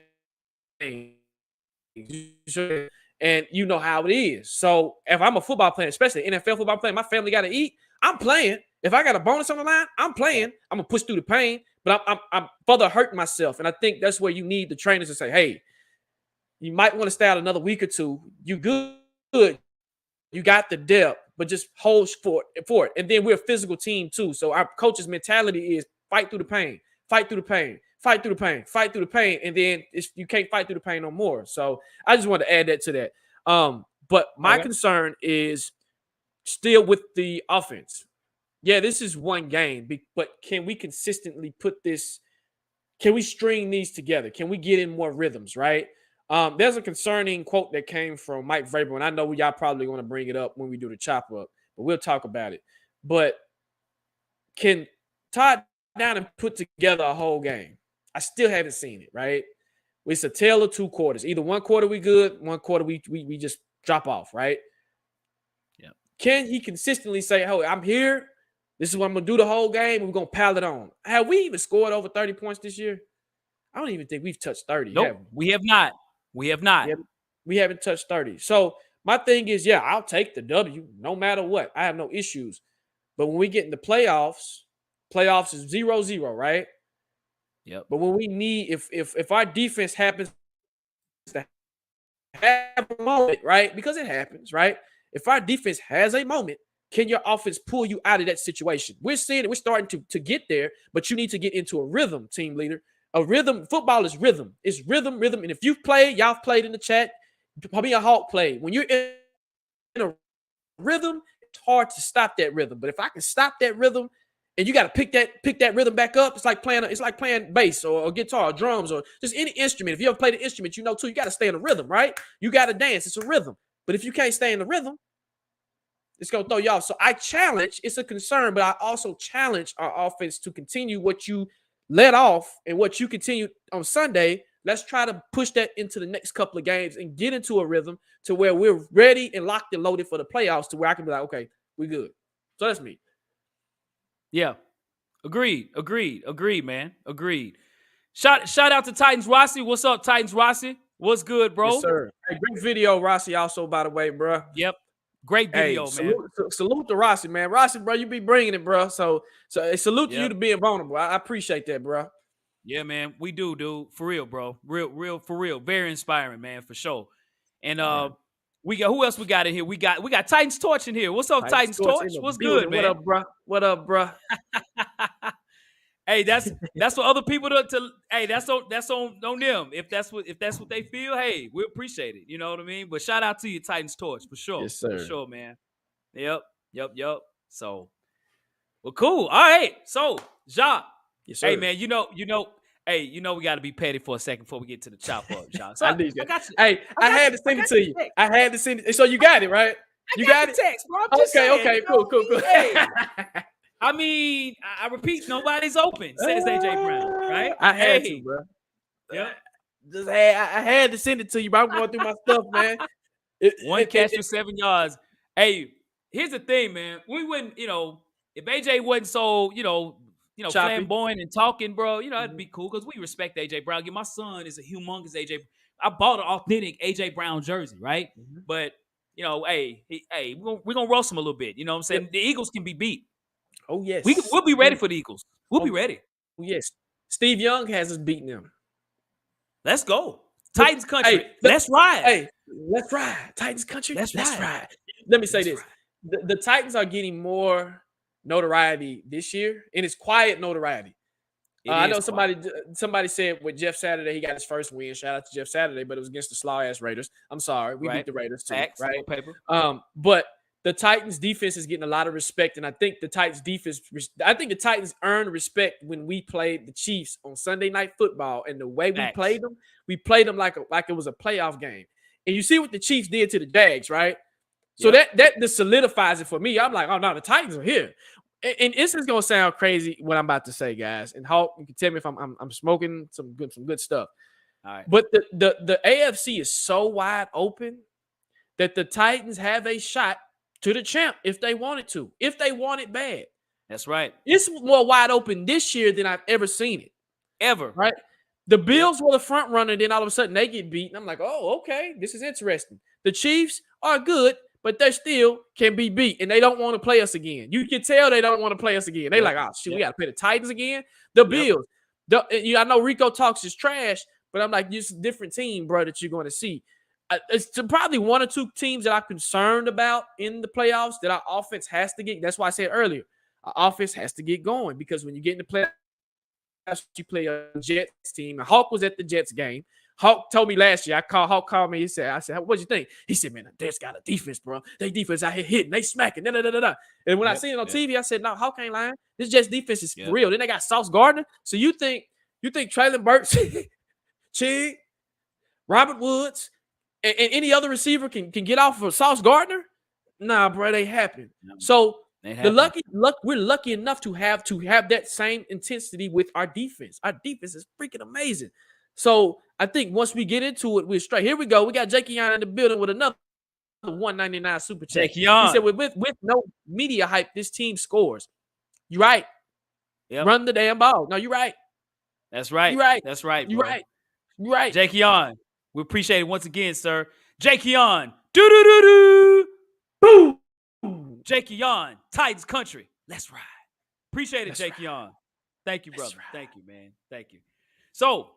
And you know how it is. So if I'm a football player, especially NFL football player, my family got to eat. I'm playing. If I got a bonus on the line, I'm playing. I'm gonna push through the pain, but I'm further hurting myself. And I think that's where you need the trainers to say, "Hey, you might want to stay out another week or two. You good. You got the depth, but just hold for it. And then we're a physical team too. So our coach's mentality is fight through the pain, fight through the pain, fight through the pain, fight through the pain. And then you can't fight through the pain no more. So I just want to add that to that. But my concern is still with the offense. Yeah, this is one game, but can we consistently put this? Can we string these together? Can we get in more rhythms, right? There's a concerning quote that came from Mike Vrabel, and I know y'all probably going to bring it up when we do the chop up, but we'll talk about it. But can Todd down and put together a whole game? I still haven't seen it, right? It's a tale of two quarters. Either one quarter we good, one quarter we just drop off, right? Yeah. Can he consistently say, "Oh, I'm here. This is what I'm going to do the whole game. We're going to pile it on"? Have we even scored over 30 points this year? I don't even think we've touched 30. Nope, we have not. We have not. We haven't touched 30. So my thing is, yeah, I'll take the W no matter what. I have no issues. But when we get in the playoffs is 0-0, right? Yep. But when we need, if our defense happens to have a moment, right? Because it happens, right? If our defense has a moment, can your offense pull you out of that situation? We're seeing it. We're starting to get there, but you need to get into a rhythm, team leader. A rhythm. Football is rhythm. It's rhythm. And if you've played, y'all played in the chat. Probably a Hawk played. When you're in a rhythm, it's hard to stop that rhythm. But if I can stop that rhythm, and you got to pick that rhythm back up, it's like playing bass or guitar or drums or just any instrument. If you ever played an instrument, you know too. You got to stay in a rhythm, right? You got to dance. It's a rhythm. But if you can't stay in the rhythm, it's going to throw you off. So I challenge. It's a concern, but I also challenge our offense to continue what you let off and what you continue on Sunday. Let's try to push that into the next couple of games and get into a rhythm to where we're ready and locked and loaded for the playoffs, to where I can be like, okay, we good. So that's me. Yeah. Agreed, man. Agreed. Shout out to Titans Rossi. What's up, Titans Rossi? What's good, bro? Yes, sir. Hey, great video, Rossi, also, by the way, bro. Yep. Great video, man. Salute to Rossi, man. Rossi, bro, you be bringing it, bro. So salute to you to being vulnerable. I appreciate that, bro. Yeah, man. We do, dude. For real, bro. Real, for real. Very inspiring, man, for sure. And we got, who else we got in here? We got Titans Torch in here. What's up, Titans Torch? What's good, man? What up, bro? Hey, that's what other people hey, that's on them. If that's what they feel, hey, we appreciate it. You know what I mean? But shout out to you, Titans Torch, for sure. Yes, sir. For sure, man. Yep. So, well, cool. All right. So, Jacques. Yes, sir. Hey, man, you know, we got to be petty for a second before we get to the chop up, Jacques. So, I got you. Hey, I had to send it to you. I had to send it. So you got it, right? You got the text, bro. I'm just saying, okay, cool. Hey. I mean, I repeat, nobody's open, says AJ Brown, right? I had to, bro. Yep. I had to send it to you, bro. I'm going through my stuff, man. One catch for 7 yards. Hey, here's the thing, man. We wouldn't, if AJ wasn't so, Choppy. flamboyant and talking, bro, it'd be cool because we respect AJ Brown. Again, my son is a humongous AJ. I bought an authentic AJ Brown jersey, right? But hey, we're gonna roast him a little bit. You know what I'm saying? Yep. The Eagles can be beat. Oh yes. We'll be ready for the Eagles. We'll be ready. Yes. Steve Young has us beating them. Let's go. Titans country. Let's ride. Hey, let's ride. Titans country. Let's ride. Let me say this. The Titans are getting more notoriety this year, and it's quiet notoriety. I know somebody said with Jeff Saturday, he got his first win. Shout out to Jeff Saturday, but it was against the slaw-ass Raiders. I'm sorry. We beat the Raiders too, Facts, right? paper. But the Titans defense is getting a lot of respect, and I think the Titans earned respect when we played the Chiefs on Sunday Night Football, and the way we played them like it was a playoff game. And you see what the Chiefs did to the Jags, right? So that just solidifies it for me. I'm like, oh no, the Titans are here. And this is gonna sound crazy what I'm about to say, guys. And Hawk, you can tell me if I'm smoking some good stuff. All right. But the AFC is so wide open that the Titans have a shot to the champ if they wanted to, if they want it bad. That's right. It's more wide open this year than I've ever seen it. Ever. Right? The Bills were the front runner, then all of a sudden they get beat. And I'm like, oh, okay, this is interesting. The Chiefs are good, but they still can be beat, and they don't want to play us again. You can tell they don't want to play us again. They like, oh, shoot, we got to play the Titans again. The Bills. I know Rico talks is trash, but I'm like, this is a different team, bro, that you're going to see. It's probably one or two teams that I'm concerned about in the playoffs that our offense has to get. That's why I said earlier, our offense has to get going because when you get in the playoffs, you play a Jets team. And Hawk was at the Jets game. Hawk told me last year, Hawk called me. I said, what'd you think? He said, man, the Jets got a defense, bro. They defense out here hitting. They smacking. And when I seen it on TV, I said, no, Hawk ain't lying. This Jets defense is for real. Then they got Sauce Gardner. So you think Traylon Burks, Chig, Robert Woods, and any other receiver can get off of Sauce Gardner? Nah, bro, they happen. So we're lucky enough to have that same intensity with our defense. Our defense is freaking amazing. So I think once we get into it, we're straight. Here we go. We got Jakeon in the building with another $1.99 super chat. Jakeon. He said, with no media hype, this team scores. You're right. Yep. Run the damn ball. No, you're right. That's right. You're right. That's right. You're right. You're right. Jakeon. We appreciate it once again, sir. Jakeon. Do-do-do-do. Boom. Jakeon. Titans country. Let's ride. Appreciate it, Jakeon. Thank you, brother. Thank you, man. Thank you. So,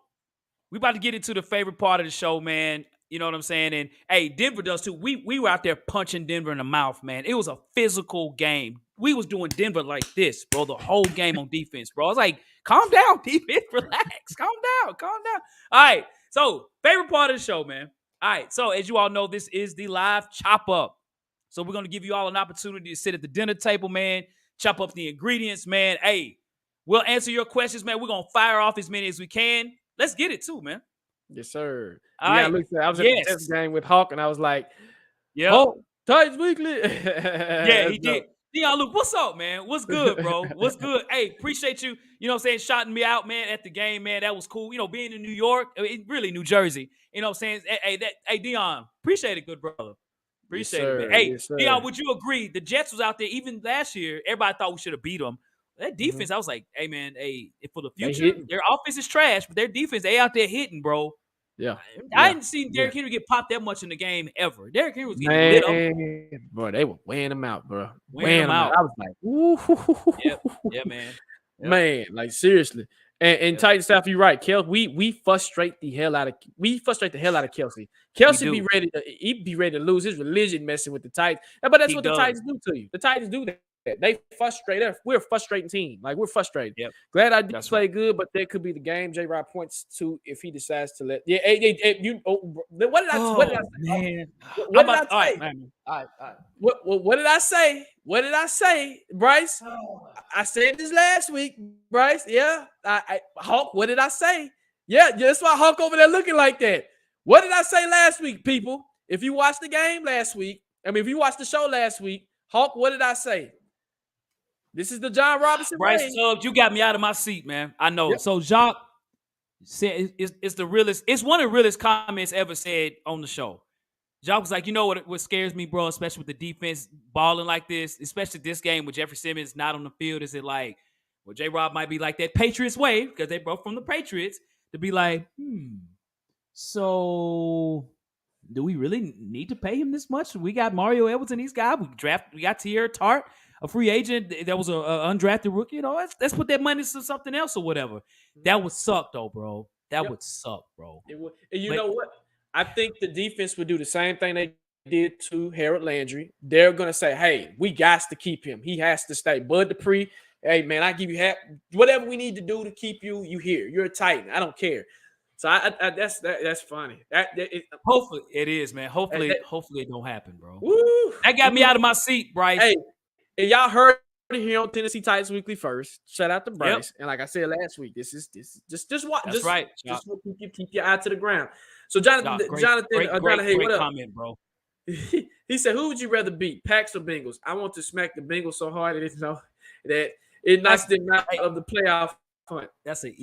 we about to get into the favorite part of the show, man. You know what I'm saying? And, hey, Denver does too. We were out there punching Denver in the mouth, man. It was a physical game. We was doing Denver like this, bro, the whole game on defense, bro. I was like, calm down, defense. Relax. Calm down. All right. So, favorite part of the show, man. All right. So, as you all know, this is the live chop up. So, we're going to give you all an opportunity to sit at the dinner table, man, chop up the ingredients, man. Hey, we'll answer your questions, man. We're going to fire off as many as we can. Let's get it too, man. Yes, sir. I was at the Jets game with Hawk, and I was like, Hawk, Titans Weekly. Yeah, he did. Dion Luke, what's up, man? What's good, bro? What's good? Hey, appreciate you, you know what I'm saying, shouting me out, man, at the game, man. That was cool. You know, being in New York, really New Jersey. You know what I'm saying? Hey, Dion, appreciate it, good brother. Appreciate it, man. Hey, Dion, would you agree? The Jets was out there even last year. Everybody thought we should have beat them. That defense, I was like, hey, man, for the future, their offense is trash, but their defense, they out there hitting, bro. Yeah. I hadn't seen Derrick Henry get popped that much in the game ever. Derrick Henry was getting lit up. Bro, they were weighing him out, bro. Weighing him out. I was like, ooh. Yeah, man. Yep. Man, like, seriously. And Titans staff, you're right. We frustrate the hell out of Kelsey. Kelsey be ready to lose his religion messing with the Titans. But that's what the Titans do to you. The Titans do that. They frustrate us. We're a frustrating team. Like, we're frustrated. Yep. Glad I did play good, but that could be the game. J. Rod points to if he decides to let. Yeah, what did I say? Man. What did I say? All right. What did I say? What did I say, Bryce? I said this last week, Bryce. Yeah. Hawk, what did I say? Yeah, that's why Hawk over there looking like that. What did I say last week, people? If you watched the game last week, if you watched the show last week, Hawk, what did I say? This is the John Robinson Bryce way. Tubbs, you got me out of my seat, man. I know. Yep. So Jacques said it's the realest. It's one of the realest comments ever said on the show. Jacques was like, you know what scares me, bro, especially with the defense balling like this, especially this game with Jeffrey Simmons not on the field, is it like Well, J-Rob might be like that Patriots way because they broke from the Patriots to be like, so do we really need to pay him this much? We got Mario Edwards and these guys. We got Tierra Tart, a free agent that was a undrafted rookie. Let's put that money to something else or whatever. That would suck though, bro. That would suck, bro. It would. And you know what? I think the defense would do the same thing they did to Harold Landry. They're gonna say, "Hey, we got to keep him. He has to stay." Bud Dupree, hey man, I give you whatever we need to do to keep you. You here? You're a Titan. I don't care. So that's funny. Hopefully it is, man. Hopefully it don't happen, bro. Woo, that got me out of my seat, Bryce. Hey, and y'all heard it here on Tennessee Titans Weekly first. Shout out to Bryce. And like I said last week, this is just watch. That's right. Just keep your eye to the ground. So Jonathan, great what up? Comment, bro. He said, "Who would you rather beat, Packs or Bengals?" I want to smack the Bengals so hard that it knocks them out of the playoff hunt. That's an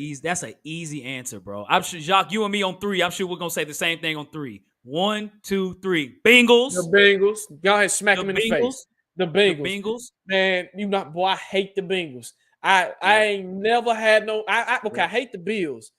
easy answer, bro. I'm sure Jacques, you and me on 3. I'm sure we're gonna say the same thing on 3. 1, 2, 3. Bengals. The Bengals. Go ahead, smack them in the face. The Bengals. Man, boy, I hate the Bengals. I ain't never had no. I hate the Bills,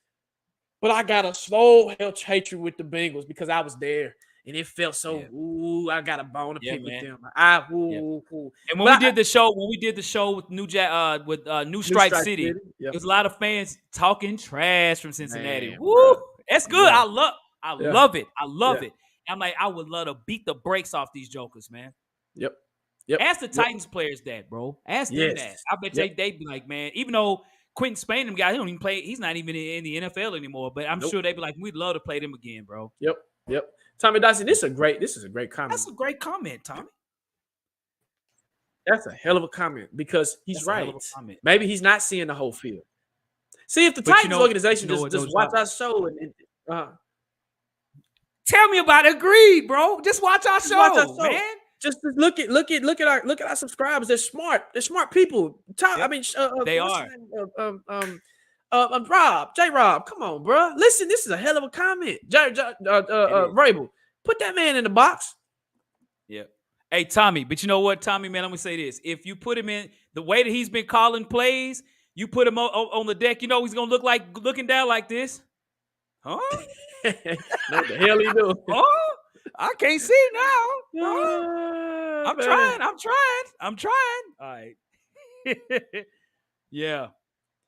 but I got a slow hatred with the Bengals because I was there. And it felt so. Ooh, I got a bone to pick with them. And when we did the show with New Stripe City, there was a lot of fans talking trash from Cincinnati. Man, woo, that's good. Yeah. I love it. I love it. I'm like, I would love to beat the brakes off these jokers, man. Yep. Ask the Titans players that, bro. Ask them that. I bet they'd be like, man, even though Quentin Spain, them guy, he don't even play. He's not even in the NFL anymore. But I'm sure they'd be like, we'd love to play them again, bro. Yep. Tommy Dawson, this is a great comment. That's a great comment, Tommy. That's a hell of a comment because he's right. Maybe he's not seeing the whole field. See, if the Titans organization just watch our show and tell me about it. Agreed, bro. Just watch our show, man. Just look at our subscribers. They're smart. They're smart people. They are. J-Rob, come on, bro. Listen, this is a hell of a comment. Rabel, put that man in the box. Yeah. Hey, Tommy, but you know what, Tommy, man, let me say this. If you put him in the way that he's been calling plays, you put him on the deck, you know he's going to look like looking down like this. Huh? What the hell he doing? Huh? I can't see now. I'm trying. All right. Yeah.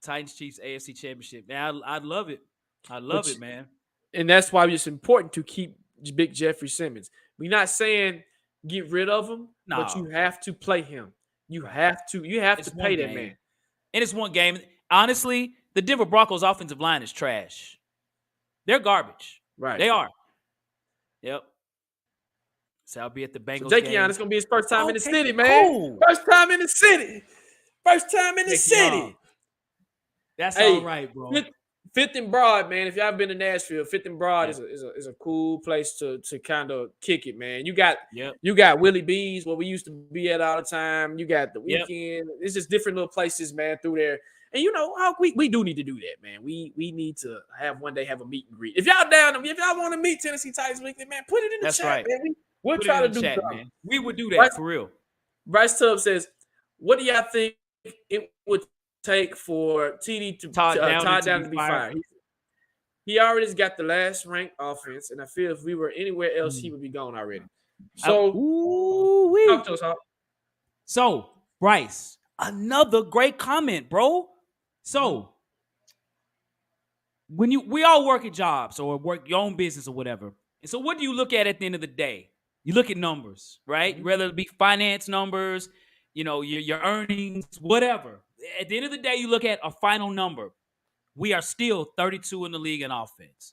Titans Chiefs AFC Championship. Man, I'd love it. I love it, man. And that's why it's important to keep Big Jeffrey Simmons. We're not saying get rid of him, but you have to play him. You have to pay that man. And it's one game. Honestly, the Denver Broncos offensive line is trash. They're garbage. Right. They are. Yep. So I'll be at the Bengals game. Jakeon, it's going to be his first time in the city, man. Cool. First time in the city. That's all right, bro. Fifth and Broad, man. If y'all been to Nashville, Fifth and Broad is a cool place to kind of kick it, man. You got Willie B's, where we used to be at all the time. You got the Weekend. It's just different little places, man, through there. And you know, we do need to do that, man. We need to one day have a meet and greet. If y'all down, if y'all want to meet Tennessee Titans Weekly, man, put it in the chat, man. We'll try to do that, man. We would do that for real. Bryce Tubbs says, "What do y'all think it would take for TD to Todd down to be fired? He already got the last ranked offense, and I feel if we were anywhere else, he would be gone already." So, talk to us, Hawk. So, Bryce, another great comment, bro. So, when we all work at jobs or work your own business or whatever, and so what do you look at the end of the day? You look at numbers, right? Whether it be finance numbers, you know, your earnings, whatever. At the end of the day, you look at a final number. We are still 32 in the league in offense.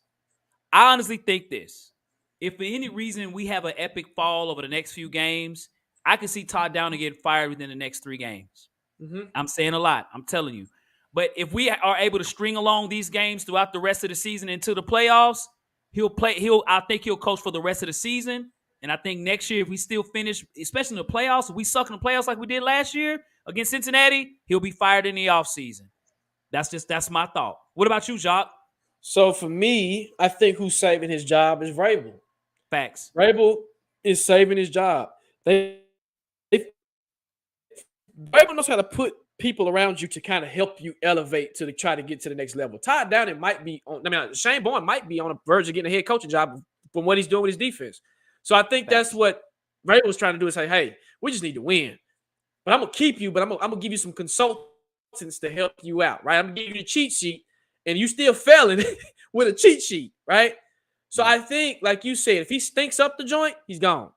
I honestly think this. If for any reason we have an epic fall over the next few games, I can see Todd Downing getting fired within the next 3 games. Mm-hmm. I'm saying a lot. I'm telling you. But if we are able to string along these games throughout the rest of the season into the playoffs, I think he'll coach for the rest of the season. And I think next year, if we still finish, especially in the playoffs, if we suck in the playoffs like we did last year against Cincinnati, he'll be fired in the offseason. That's my thought. What about you, Jacques? So for me, I think who's saving his job is Rabel. Facts. Rabel is saving his job. Rabel knows how to put people around you to kind of help you elevate to try to get to the next level. Todd Downing might be on. I mean, Shane Bowen might be on the verge of getting a head coaching job from what he's doing with his defense. So I think that's what Ray was trying to do is say, hey, we just need to win. But I'm gonna keep you, but I'm gonna give you some consultants to help you out, right? I'm gonna give you the cheat sheet, and you still failing with a cheat sheet, right? So I think, like you said, if he stinks up the joint, he's gone.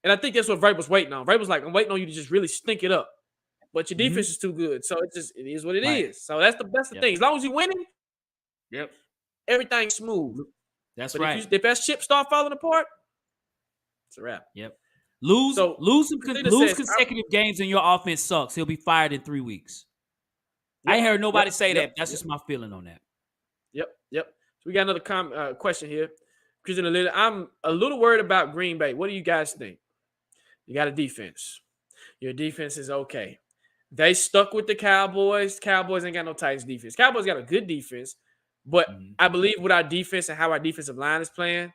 And I think that's what Vrabel's waiting on. Vrabel's like, I'm waiting on you to just really stink it up. But your defense is too good. So it is what it is. So that's the thing. As long as you're winning, everything's smooth. That's but right. If that ship start falling apart, it's a wrap. Lose consecutive games and your offense sucks. He'll be fired in 3 weeks. I ain't heard nobody say that. That's just my feeling on that. Yep. So we got another question here. I'm a little worried about Green Bay. What do you guys think? You got a defense. Your defense is okay. They stuck with the Cowboys. Cowboys ain't got no Titans defense. Cowboys got a good defense, but I believe with our defense and how our defensive line is playing,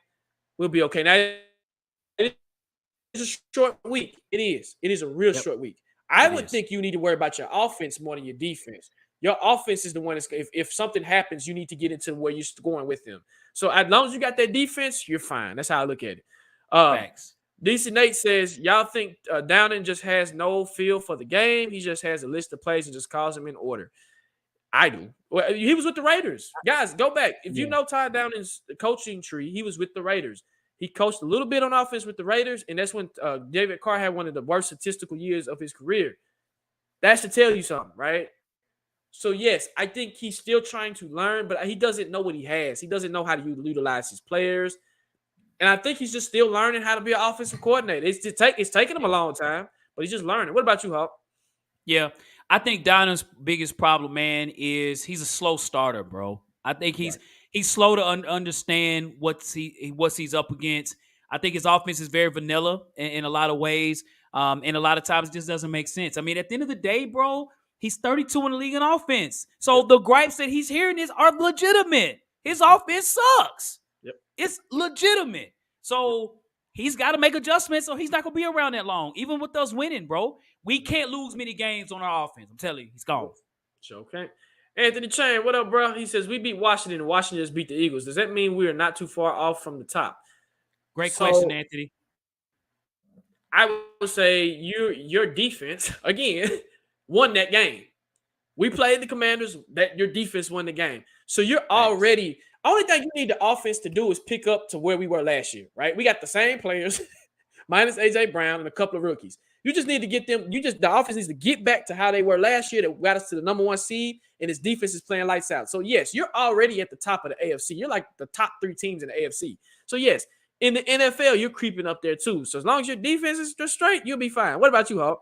we'll be okay. Now, it's a short week. It is. It is a real short week. I would think you need to worry about your offense more than your defense. Your offense is the one that's if something happens, you need to get into where you're scoring with them. So as long as you got that defense, you're fine. That's how I look at it. Thanks. DC Nate says, y'all think Downing just has no feel for the game? He just has a list of plays and just calls them in order. I do. Well, he was with the Raiders. Guys, go back. If you know Todd Downing's coaching tree, he was with the Raiders. He coached a little bit on offense with the Raiders, and that's when David Carr had one of the worst statistical years of his career. That should tell you something, right? So, yes, I think he's still trying to learn, but he doesn't know what he has. He doesn't know how to utilize his players. And I think he's just still learning how to be an offensive coordinator. It's taking him a long time, but he's just learning. What about you, Hawk? Yeah, I think Downing's biggest problem, man, is he's a slow starter, bro. I think he's slow to understand what he's up against. I think his offense is very vanilla in a lot of ways, and a lot of times it just doesn't make sense. I mean, at the end of the day, bro, he's 32 in the league in offense. So the gripes that he's hearing are legitimate. His offense sucks. It's legitimate. So he's got to make adjustments, so he's not going to be around that long. Even with us winning, bro, we can't lose many games on our offense. I'm telling you, he's gone. Okay. Anthony Chan, what up, bro? He says, we beat Washington, and Washington just beat the Eagles. Does that mean we are not too far off from the top? Great question, Anthony. I would say your defense, again, won that game. We played the Commanders, that your defense won the game. So you're already – only thing you need the offense to do is pick up to where we were last year, right? We got the same players, minus A.J. Brown and a couple of rookies. You just need to get them – the offense needs to get back to how they were last year that got us to the number 1 seed, and his defense is playing lights out. So, yes, you're already at the top of the AFC. You're like the top 3 teams in the AFC. So, yes, in the NFL, you're creeping up there too. So, as long as your defense is just straight, you'll be fine. What about you, Hawk?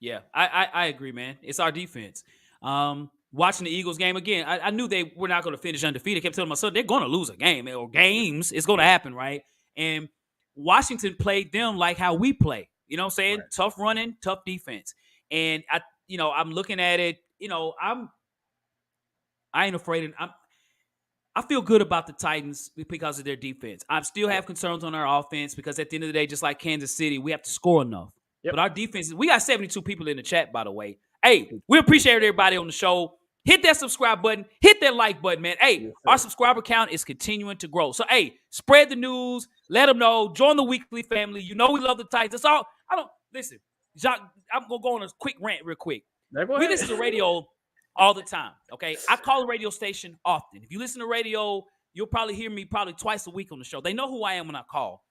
Yeah, I agree, man. It's our defense. Watching the Eagles game again, I knew they were not going to finish undefeated. I kept telling myself they're going to lose a game or games. It's going to happen, right? And Washington played them like how we play. You know what I'm saying? Right. Tough running, tough defense. And I'm looking at it. I ain't afraid. I feel good about the Titans because of their defense. I still have concerns on our offense because at the end of the day, just like Kansas City, we have to score enough. But our defense, we got 72 people in the chat, by the way. Hey, we appreciate everybody on the show. Hit that subscribe button. Hit that like button, man. Hey, our subscriber count is continuing to grow. So, hey, spread the news. Let them know. Join the weekly family. You know we love the Titans. That's all. Listen, Jacques, I'm going to go on a quick rant real quick. We listen to radio all the time, okay? I call the radio station often. If you listen to radio, you'll probably hear me twice a week on the show. They know who I am when I call.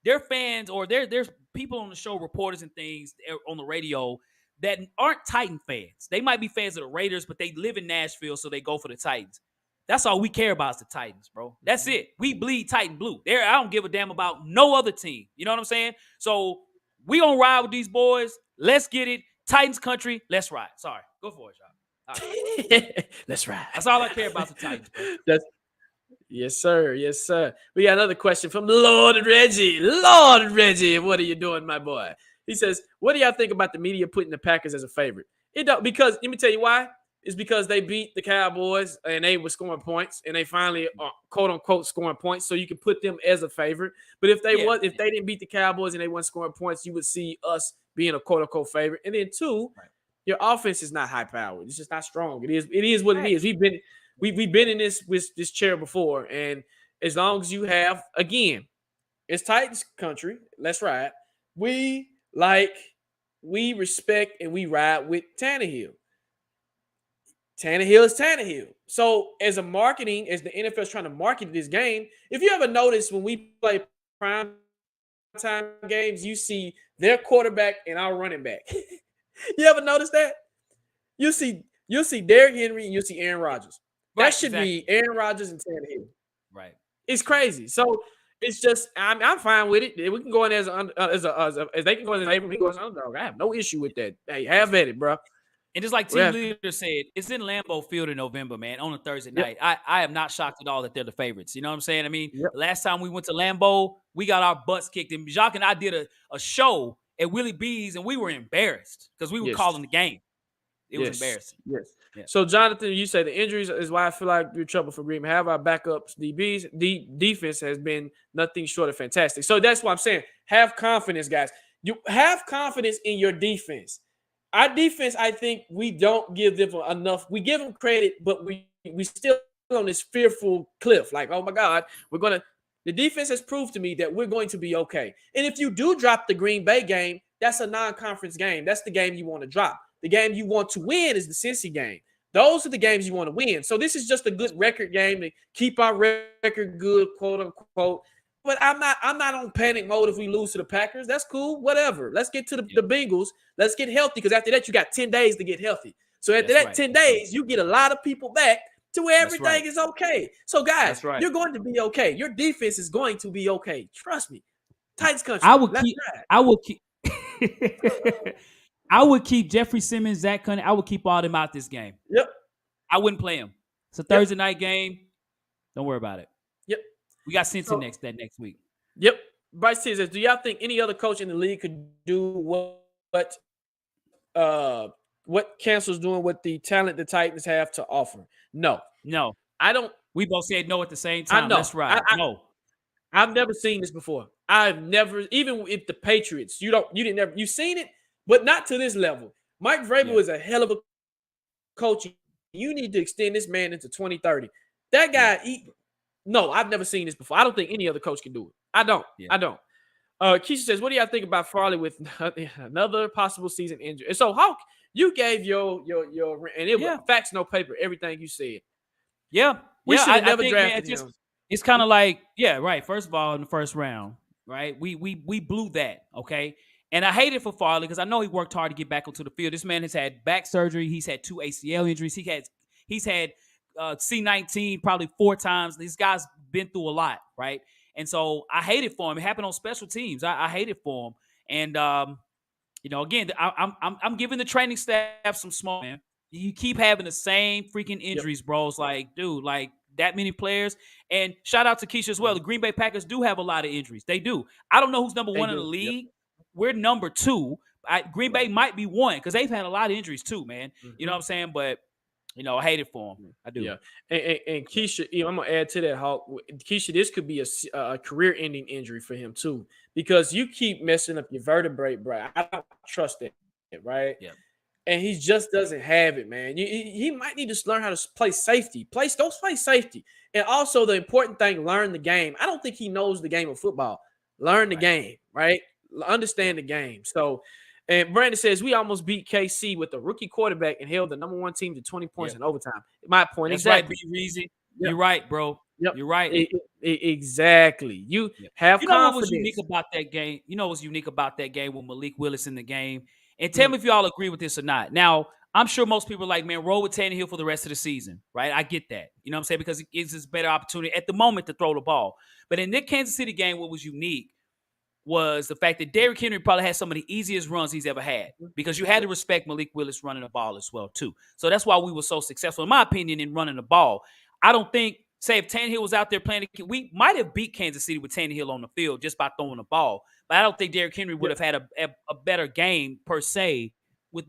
They're fans or there's people on the show, reporters and things on the radio that aren't Titan fans. They might be fans of the Raiders, but they live in Nashville, so they go for the Titans. That's all we care about is the Titans, bro. That's it. We bleed Titan blue. I don't give a damn about no other team. You know what I'm saying? So we gonna ride with these boys. Let's get it. Titans country. Let's ride. Sorry. Go for it, y'all. Right. Let's ride. That's all I care about the Titans, bro. Yes, sir. Yes, sir. We got another question from Lord Reggie. Lord Reggie, what are you doing, my boy? He says, what do y'all think about the media putting the Packers as a favorite? It don't, because let me tell you why. It's because they beat the Cowboys and they were scoring points and they finally are quote unquote scoring points. So you can put them as a favorite. But if they didn't beat the Cowboys and they weren't scoring points, you would see us being a quote unquote favorite. And then 2, your offense is not high powered. It's just not strong. It is what it Right. is. We've been in this chair before, and as long as you have, again, it's Titans country. Let's ride. We like, we respect, and we ride with Tannehill. Tannehill is Tannehill. So as a marketing, as the NFL is trying to market this game, if you ever notice when we play prime time games, you see their quarterback and our running back. You ever notice that? You'll see Derrick Henry and you'll see Aaron Rodgers. That Right. should Exactly. be Aaron Rodgers and Tannehill. Right. It's crazy. So it's just I'm fine with it. We can go in as they can go in as Abram, he goes underdog. I have no issue with that. Hey, have at it, bro. And just like We Team have, Leader said, it's in Lambeau Field in November, man, on a Thursday yep, night. I am not shocked at all that they're the favorites. You know what I'm saying? I mean, yep, the last time we went to Lambeau, we got our butts kicked. And Jacques and I did a show at Willie B's, and we were embarrassed because we were yes. calling the game. It was Yes. embarrassing. Yes. Yeah. So, Jonathan, you say the injuries is why I feel like we're trouble for Green Bay. Have our backups, DBs. The defense has been nothing short of fantastic. So that's what I'm saying. Have confidence, guys. You have confidence in your defense. Our defense, I think we don't give them enough. We give them credit, but we still on this fearful cliff. Like, oh my God, the defense has proved to me that we're going to be okay. And if you do drop the Green Bay game, that's a non-conference game. That's the game you want to drop. The game you want to win is the Cincy game. Those are the games you want to win. So this is just a good record game to keep our record good, quote unquote. But I'm not on panic mode if we lose to the Packers. That's cool. Whatever. Let's get to the Bengals. Let's get healthy, because after that, you got 10 days to get healthy. So after that 10 days, you get a lot of people back to where everything is okay. So, guys, you're going to be okay. Your defense is going to be okay. Trust me. Titans country. I would keep Jeffrey Simmons, Zach Cunningham. I would keep all them out this game. Yep. I wouldn't play them. It's a Thursday night game. Don't worry about it. Yep. We got Cincy next week. Yep. Bryce says, do y'all think any other coach in the league could do what Cancel's doing with the talent the Titans have to offer? No. I don't. We both said no at the same time. That's right. No. I've never seen this before. I've never, even if the Patriots, you've seen it, but not to this level. Mike Vrabel is a hell of a coach. You need to extend this man into 2030. That guy, no, I've never seen this before. I don't think any other coach can do it. I don't. Keisha says, what do y'all think about Farley with another possible season injury? And so, Hawk, you gave your and it was facts, no paper, everything you said. Yeah. We should have never drafted him. It's kind of like, right. First of all, in the first round, right, we blew that, okay? And I hate it for Farley because I know he worked hard to get back onto the field. This man has had back surgery. He's had 2 ACL injuries. He's had C19 probably 4 times. This guy's been through a lot, right? And so I hate it for him. It happened on special teams. I hate it for him. And again, I'm giving the training staff some small, man. You keep having the same freaking injuries, bro. It's like, dude, like that many players. And shout out to Keisha as well. The Green Bay Packers do have a lot of injuries. They do. I don't know who's number 1 in the league. Yep. We're number 2. Green Bay might be 1 because they've had a lot of injuries too, man. Mm-hmm. You know what I'm saying? But I hate it for them. I do. Yeah. And Keisha, I'm gonna add to that, Hawk. Keisha, this could be a career-ending injury for him too, because you keep messing up your vertebrae, bro. I don't trust that, right? Yeah. And he just doesn't have it, man. He might need to learn how to play safety. Play safety. And also the important thing, learn the game. I don't think he knows the game of football. Learn the game, right? Understand the game. So, and Brandon says, we almost beat KC with a rookie quarterback and held the number 1 team to 20 points in overtime. My point. That's exactly. Right, B-Reezy. You're right, bro. Yep. You're right. Exactly. You have confidence. What was unique about that game? What's unique about that game with Malik Willis in the game? And tell me if y'all agree with this or not. Now, I'm sure most people are like, man, roll with Tannehill for the rest of the season, right? I get that. You know what I'm saying? Because it gives us better opportunity at the moment to throw the ball. But in the Kansas City game, what was unique was the fact that Derrick Henry probably had some of the easiest runs he's ever had, because you had to respect Malik Willis running the ball as well, too. So that's why we were so successful, in my opinion, in running the ball. I don't think, say, if Tannehill was out there playing, we might have beat Kansas City with Tannehill on the field just by throwing the ball. But I don't think Derrick Henry would have had a better game, per se, with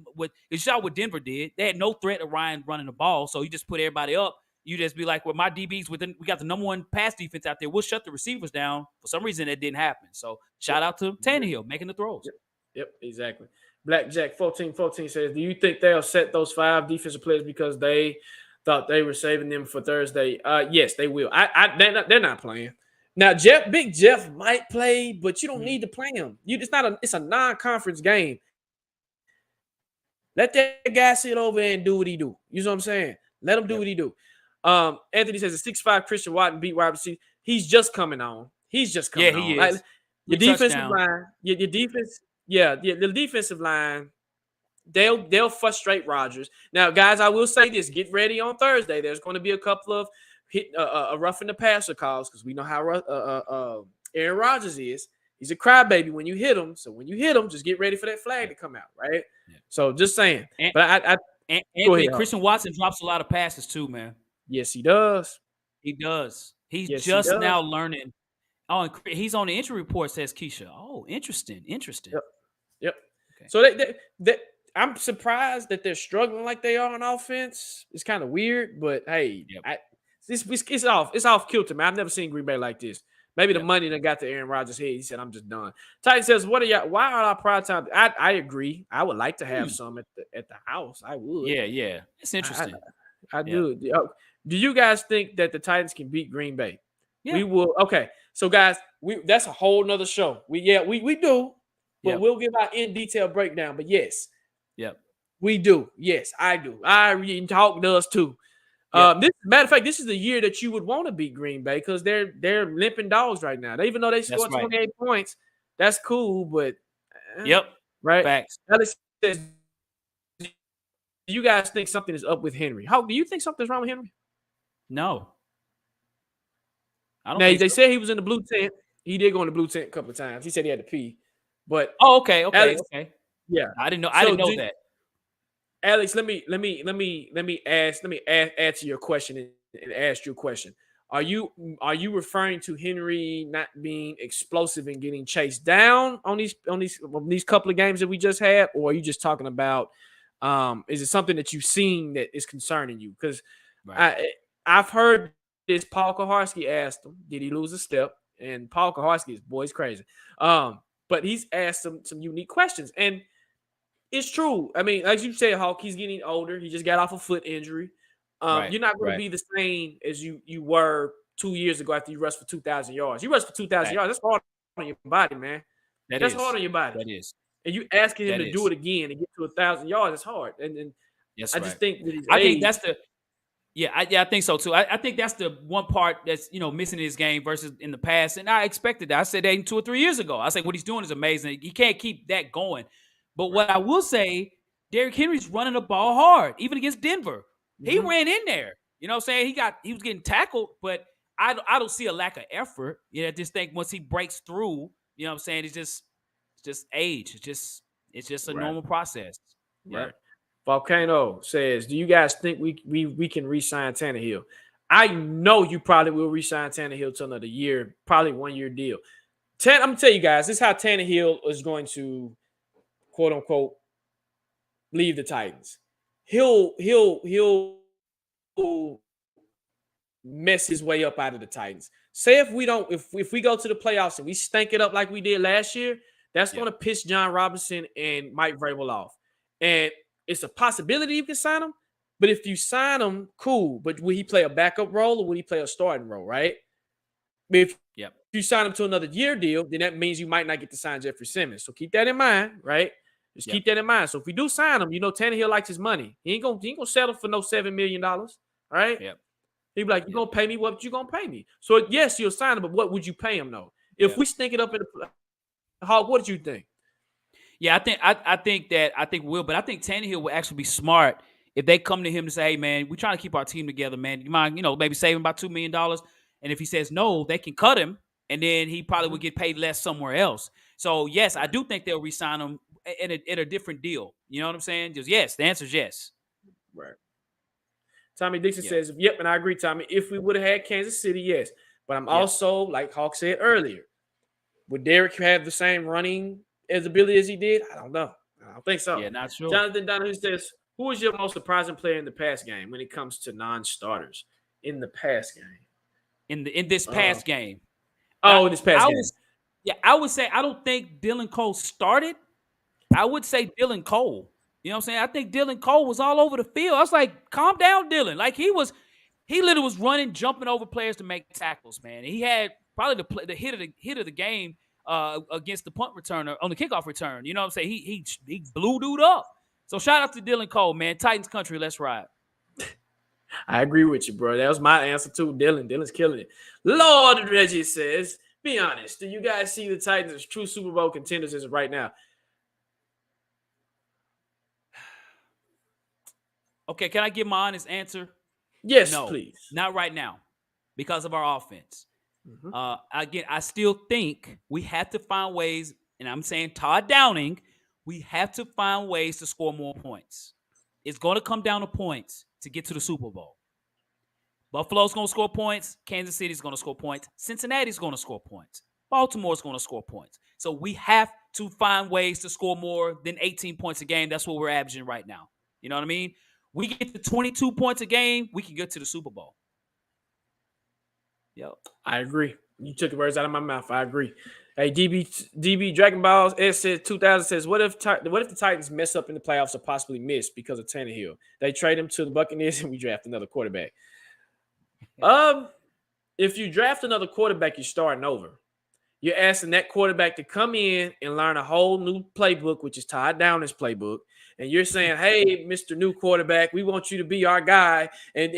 it's not what Denver did. They had no threat of Ryan running the ball, so you just put everybody up. You just be like, well, my DBs, we got the number 1 pass defense out there. We'll shut the receivers down. For some reason, that didn't happen. So shout out to Tannehill making the throws. Yep, exactly. Blackjack 1414 says, "Do you think they'll set those 5 defensive players because they thought they were saving them for Thursday?" Yes, they will. They're not playing. Now, Big Jeff might play, but you don't need to play him. It's a non-conference game. Let that guy sit over and do what he do. You know what I'm saying? Let him do what he do. Anthony says a 6'5" Christian Watson beat wide receiver. He's just coming on. He's just coming on. He Like, is. your defensive line, your defense, the defensive line, they'll frustrate Rodgers. Now, guys, I will say this: get ready on Thursday. There's going to be a couple of roughing the passer calls because we know how Aaron Rodgers is. He's a crybaby when you hit him. So when you hit him, just get ready for that flag to come out, right? Yeah. So just saying. But Anthony, Christian Watson drops a lot of passes too, man. Yes, he does. He does. He's just now learning. Oh, and he's on the injury report, says Keisha. Oh, interesting. Yep. Okay. So I'm surprised that they're struggling like they are on offense. It's kind of weird, but hey, it's off kilter, man. I've never seen Green Bay like this. Maybe the money that got to Aaron Rodgers' head. He said, "I'm just done." Titan says, "Why are our prime time?" I agree. I would like to have some at the house. I would. Yeah. It's interesting. I do. Do you guys think that the Titans can beat Green Bay? Yeah. We will. Okay. So guys, that's a whole nother show. We do, but we'll give our in detail breakdown. But yes, we do. Yes, I do. I talk to us too. Matter of fact, this is the year that you would want to beat Green Bay because they're limping dogs right now. Even though they scored 28 points, that's cool. But right. Facts. Alex says, "Do you guys think something is up with Henry? How do you think something's wrong with Henry?" No. I don't. Now they said he was in the blue tent. He did go in the blue tent a couple of times. He said he had to pee. But okay. Alex, okay. Yeah, I didn't know that. Alex, let me add to your question and ask you a question. Are you referring to Henry not being explosive and getting chased down on these couple of games that we just had, or are you just talking about is it something that you've seen that is concerning you? Because I've heard this. Paul Kaharski asked him, did he lose a step? And Paul Kaharski is boy's crazy. But he's asked some unique questions, and it's true. I mean, as you said, Hawk, he's getting older. He just got off a foot injury. You're not going to be the same as you were 2 years ago after you rushed for 2,000 yards. You rushed for 2,000 yards. That's hard on your body, man. That's hard on your body. That is. And you asking him to do it again and get to 1,000 yards, it's hard. And yes, I just think that I think that's the I think so too. I think that's the one part that's missing in his game versus in the past. And I expected that. I said that 2 or 3 years ago. I said what he's doing is amazing. He can't keep that going. But what I will say, Derrick Henry's running the ball hard, even against Denver. Mm-hmm. He ran in there. You know what I'm saying? He was getting tackled, but I don't see a lack of effort. I just think once he breaks through, you know what I'm saying, it's just age. It's just a normal process. Right. Yep. Volcano says, do you guys think we can re-sign Tannehill? I know you probably will re-sign Tannehill to another year, probably 1 year deal. I'm gonna tell you guys, this is how Tannehill is going to quote unquote leave the Titans. He'll mess his way up out of the Titans. Say if we go to the playoffs and we stank it up like we did last year, that's going to piss John Robinson and Mike Vrabel off. And it's a possibility you can sign him, but if you sign him, cool. But will he play a backup role or will he play a starting role, right? If you sign him to another year deal, then that means you might not get to sign Jeffrey Simmons. So keep that in mind, right? Just keep that in mind. So if we do sign him, Tannehill likes his money. He ain't gonna settle for no $7 million, right? Yep. He'd be like, "You gonna pay me what you gonna pay me?" So yes, you'll sign him, but what would you pay him though? If we stink it up in the Hawk, what did you think? Yeah, I think Will, but I think Tannehill will actually be smart if they come to him and say, "Hey, man, we're trying to keep our team together, man. You mind, maybe saving about $2 million?" And if he says no, they can cut him, and then he probably would get paid less somewhere else. So yes, I do think they'll re-sign him at a different deal. You know what I'm saying? Just yes. The answer is yes. Right. Tommy Dixon says, "Yep," and I agree, Tommy. If we would have had Kansas City, yes. But I'm also, like Hawk said earlier, would Derrick have the same running ability as he did? I don't know. I don't think so. Yeah, not sure. Jonathan Donahue says, "Who is your most surprising player in the pass game when it comes to non-starters in the pass game?" In this past game. In this past game. I would say I don't think Dylan Cole started, I would say Dylan Cole. You know what I'm saying? I think Dylan Cole was all over the field. I was like, calm down, Dylan. Like he literally was running, jumping over players to make tackles, man. He had probably the hit of the game against the punt returner on the kickoff return. You know what I'm saying? He blew dude up. So shout out to Dylan Cole, man. Titans country, let's ride. I agree with you, bro. That was my answer too. Dylan's killing it. Lord Reggie says, be honest, do you guys see the Titans as true Super Bowl contenders as of right now? Okay, can I give my honest answer? Yes, No, please. not right now because of our offense. Again, I still think we have to find ways, and I'm saying Todd Downing, we have to find ways to score more points. It's going to come down to points to get to the Super Bowl. Buffalo's going to score points. Kansas City's going to score points. Cincinnati's going to score points. Baltimore's going to score points. So we have to find ways to score more than 18 points a game. That's what we're averaging right now. You know what I mean? We get to 22 points a game, we can get to the Super Bowl. Yep. I agree. You took the words out of my mouth. I agree. Hey, DB Dragon Balls S says 2000 says, what if the Titans mess up in the playoffs or possibly miss because of Tannehill? They trade him to the Buccaneers and we draft another quarterback. If you draft another quarterback, you're starting over. You're asking that quarterback to come in and learn a whole new playbook, which is Todd Downing's playbook. And you're saying, hey, Mr. New Quarterback, we want you to be our guy, and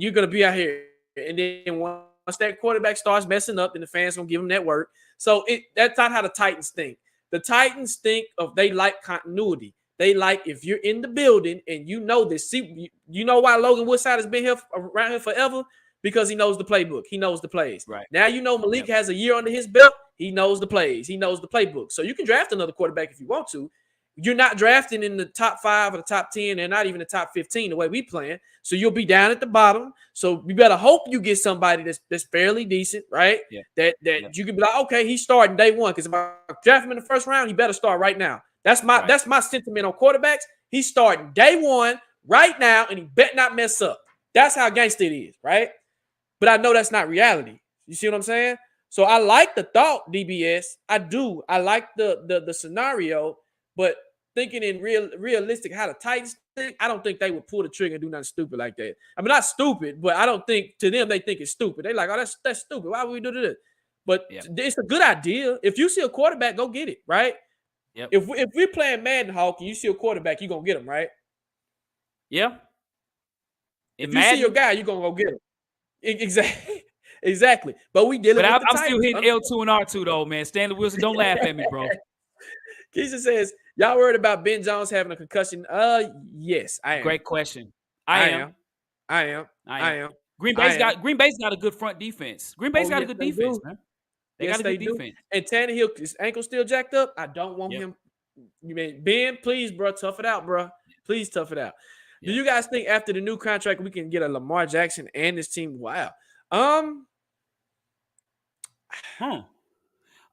you're going to be out here. And then once that quarterback starts messing up, then the fans going to give him that work. So that's not how the Titans think. The Titans think they like continuity. They like if you're in the building and you know this. See, you know why Logan Woodside has been around here forever? Because he knows the playbook. He knows the plays. Right. Now you know Malik has a year under his belt. He knows the plays. He knows the playbook. So you can draft another quarterback if you want to. You're not drafting in the top 5 or the top 10 and not even the top 15 the way we playing. So you'll be down at the bottom. So you better hope you get somebody that's fairly decent, right? Yeah. That you can be like, okay, he's starting day one. Because if I draft him in the first round, he better start right now. That's my sentiment on quarterbacks. He's starting day one right now, and he better not mess up. That's how gangster it is, right? But I know that's not reality. You see what I'm saying? So I like the thought, DBS. I do. I like the scenario, but thinking in realistic how the Titans think, I don't think they would pull the trigger and do nothing stupid like that. I mean, not stupid, but I don't think to them they think it's stupid. They're like, oh, that's stupid. Why would we do this? But it's a good idea. If you see a quarterback, go get it, right? Yep. If we're playing Madden Hawk and you see a quarterback, you're going to get him, right? Yeah. If you see your guy, you're going to go get him. Exactly. But we dealing with the I'm Titans. still hitting L2 and R2 though, man. Stanley Wilson, don't laugh at me, bro. Keisha says, y'all worried about Ben Jones having a concussion? Yes, I am. Great question. I am. Green Bay's got a good front defense. Green Bay's got a good defense, man. They got a good defense. And Tannehill, his ankle still jacked up. I don't want him. You mean Ben, please, bro, tough it out, bro. Please tough it out. Do you guys think after the new contract we can get a Lamar Jackson and this team? Wow.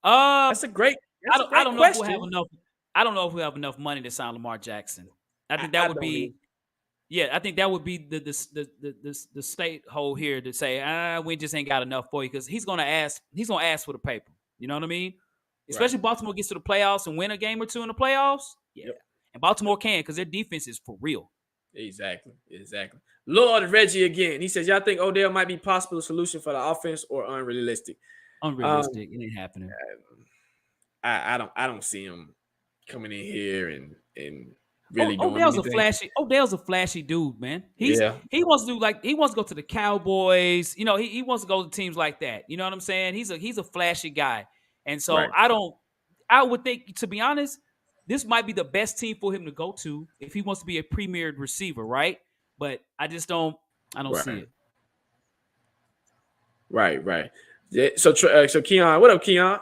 That's a great. I don't know if we'll have enough. I don't know if we have enough money to sign Lamar Jackson. I think that would be. Yeah, I think that would be the state hole here to say we just ain't got enough for you because he's gonna ask for the paper. You know what I mean? Especially Baltimore gets to the playoffs and win a game or two in the playoffs. Yeah, and Baltimore can because their defense is for real. Exactly. Lord Reggie again. He says, y'all think Odell might be possible solution for the offense or unrealistic? Unrealistic. It ain't happening. I don't see him coming in here and really doing Odell's anything. Odell's a flashy dude, man. He wants to go to the Cowboys. You know, he wants to go to teams like that. You know what I'm saying? He's a flashy guy. And so I would think, to be honest, this might be the best team for him to go to if he wants to be a premier receiver, right? But I just don't see it. Right. Yeah, so Keon, what up, Keon?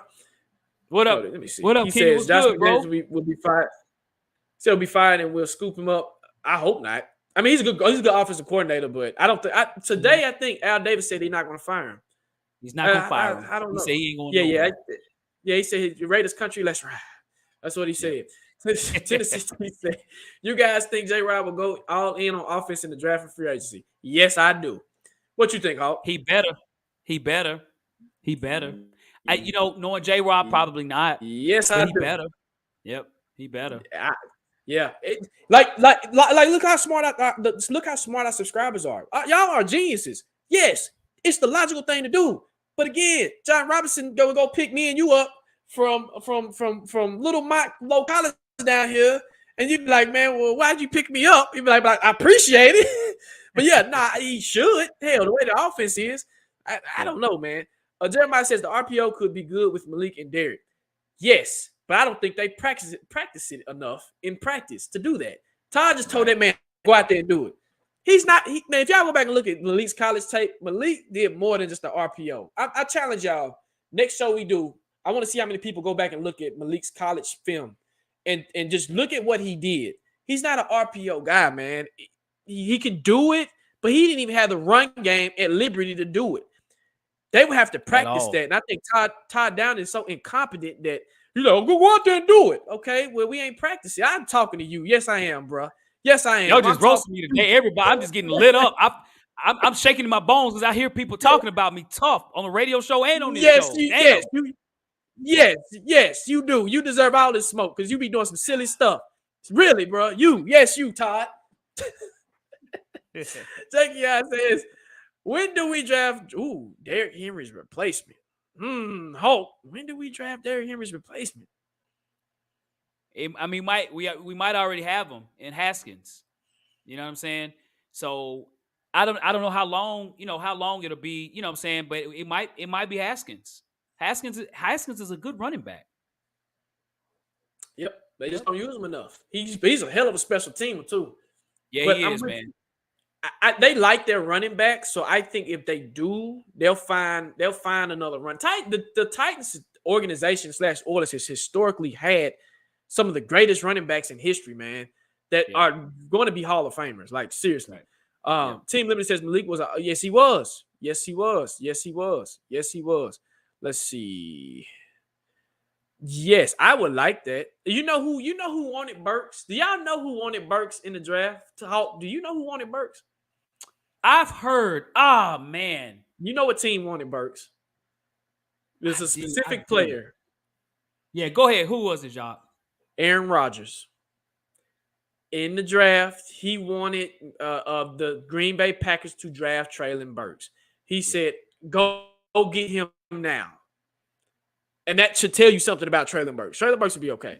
What up? Let me see. What up, he Keon? Says Josh McDaniels will be fired. He'll be fired and we'll scoop him up. I hope not. I mean, he's a good offensive coordinator, but I don't think today. I think Al Davis said he's not going to fire him. He's not going to fire him. I don't know. He said he ain't going to. Yeah. He said Raiders country, let's ride. That's what he said. Tennessee said, you guys think J-Rob will go all in on offense in the draft and free agency? Yes, I do. What you think, Hawk? He better. Knowing J-Rob, probably not. Yes, I do. He better. Yep. He better. Yeah, look how smart look how smart our subscribers are. Y'all are geniuses. Yes, it's the logical thing to do. But again, John Robinson go pick me and you up from Little Mike Low College down here, and you'd be like, man, well, why'd you pick me up? You'd be like, I appreciate it. But yeah, nah, he should. Hell, the way the offense is, I don't know, man. Jeremiah says the RPO could be good with Malik and Derek. Yes, but I don't think they practice it enough in practice to do that. Todd just told that man, go out there and do it. He's not, man, if y'all go back and look at Malik's college tape, Malik did more than just the RPO. I challenge y'all, next show we do, I want to see how many people go back and look at Malik's college film and just look at what he did. He's not an RPO guy, man. He can do it, but he didn't even have the run game at Liberty to do it. They would have to practice that. And I think Todd Downing is so incompetent that, go out there and do it. Okay, well, we ain't practicing. I'm talking to you. Yes, I am, bro. Yes, I am. Y'all just roasting me today. Everybody, I'm just getting lit up. I'm shaking in my bones because I hear people talking about me tough on the radio show and on this show. Yes, you do. You deserve all this smoke because you be doing some silly stuff. Really, bro. You, Todd. Jackie says, when do we draft? Ooh, Derrick Henry's replacement. Hulk. When do we draft Derrick Henry's replacement? I mean, we might already have him in Haskins. You know what I'm saying? So I don't know how long it'll be. You know what I'm saying? But it might be Haskins. Haskins is a good running back. Yep, they just don't use him enough. He's a hell of a special teamer too. Yeah, but he is, man. They like their running back, so I think if they do, they'll find another run. The Titans organization / Oilers has historically had some of the greatest running backs in history, man, that are going to be Hall of Famers. Like, seriously. Right. Team Limited says Malik was yes, he was. Yes, he was. Yes, he was. Yes, he was. Let's see. Yes, I would like that. You know who wanted Burks? Do y'all know who wanted Burks in the draft? Do you know who wanted Burks? I've heard. Oh, man. You know what team wanted Burks? There's a specific player. Yeah, go ahead. Who was it, Jacques? Aaron Rodgers. In the draft, he wanted the Green Bay Packers to draft Treylon Burks. He said, go get him now. And that should tell you something about Treylon Burks. Treylon Burks will be okay.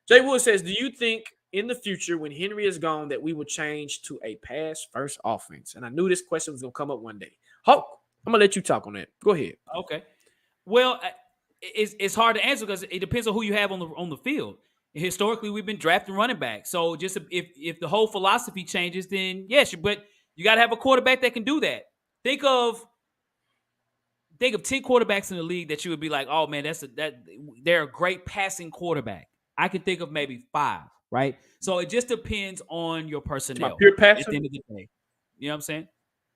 Jay Wood says, do you think in the future when Henry is gone that we will change to a pass-first offense? And I knew this question was going to come up one day. Hulk, I'm going to let you talk on that. Go ahead. Okay. Well, it's hard to answer because it depends on who you have on the field. Historically, we've been drafting running backs. So just if the whole philosophy changes, then yes, but you got to have a quarterback that can do that. Think of 10 quarterbacks in the league that you would be like, oh man, they're a great passing quarterback. I can think of maybe 5, right? So it just depends on your personnel. Pure passer? At the end of the day. You know what I'm saying?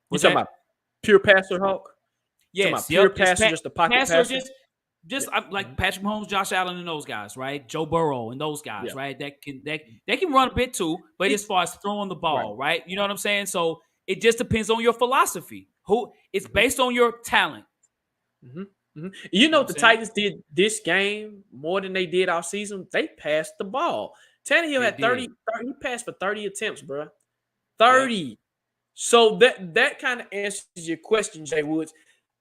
What's that about? Pure passer, Hulk? Yes. Pure passer, just a pocket passer? Just like Patrick Mahomes, Josh Allen, and those guys, right? Joe Burrow and those guys, right? That can run a bit too, but as far as throwing the ball, right? You know what I'm saying? So it just depends on your philosophy. It's based on your talent. Mm-hmm. Mm-hmm. You know the Titans did this game more than they did all season. They passed the ball. Tannehill had 30. He passed for 30 attempts, bro. 30. Yeah. So that kind of answers your question, Jay Woods.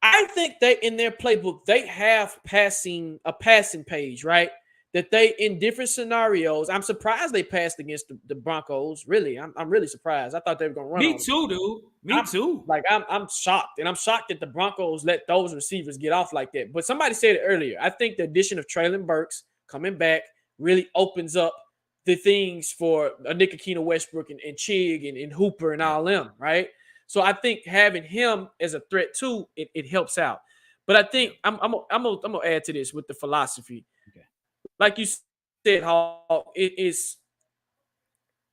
I think they in their playbook they have a passing page, right? That they in different scenarios. I'm surprised they passed against the Broncos. Really, I'm really surprised. I thought they were gonna run. Me too, dude. Me too. Like I'm shocked, and I'm shocked that the Broncos let those receivers get off like that. But somebody said it earlier. I think the addition of Treylon Burks coming back really opens up the things for Nikakina Westbrook and Chig and Hooper and all them, right? So I think having him as a threat too, it helps out. But I think I'm gonna add to this with the philosophy. Okay. Like you said, Hall, it is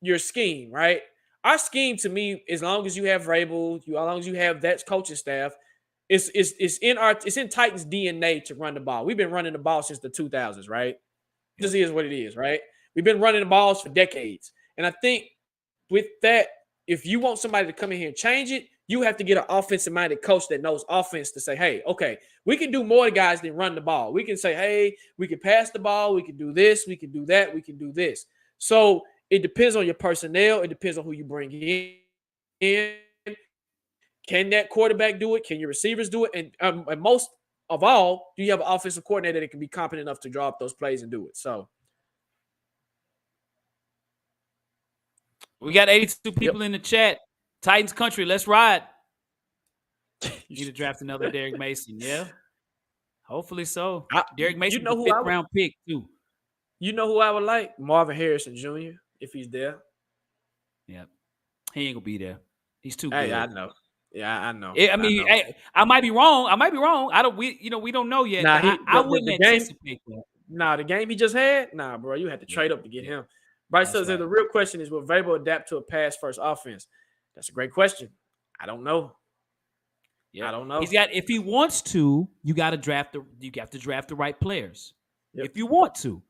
your scheme, right? Our scheme to me, as long as you have Rabel, as long as you have that coaching staff, it's in Titans DNA to run the ball. We've been running the ball since the 2000s, right? This is what it is, right? We've been running the balls for decades. And I think with that, if you want somebody to come in here and change it, You have to get an offensive-minded coach that knows offense to say, hey, okay, we can do more guys than run the ball. We can say, hey, we can pass the ball. We can do this. We can do that. We can do this. So it depends on your personnel. It depends on who you bring in. Can that quarterback do it? Can your receivers do it? And most of all, do you have an offensive coordinator that can be competent enough to draw up those plays and do it? So we got 82 people in the chat. Titans country, let's ride. Need to draft another Derek Mason. Yeah, hopefully so. Derek Mason, the 5th round pick too. You know who I would like? Marvin Harrison Jr. if he's there. Yeah, he ain't gonna be there. He's too good. Hey, I know. Yeah, I know. I mean, hey, I might be wrong. We don't know yet. Nah, I wouldn't anticipate that. Nah, the game he just had, bro, you had to trade up to get him. Bryce says the real question is, will Vrabel adapt to a pass-first offense? That's a great question. I don't know. Yeah. I don't know. If he wants to, you have to draft the right players. Yep. If you want to.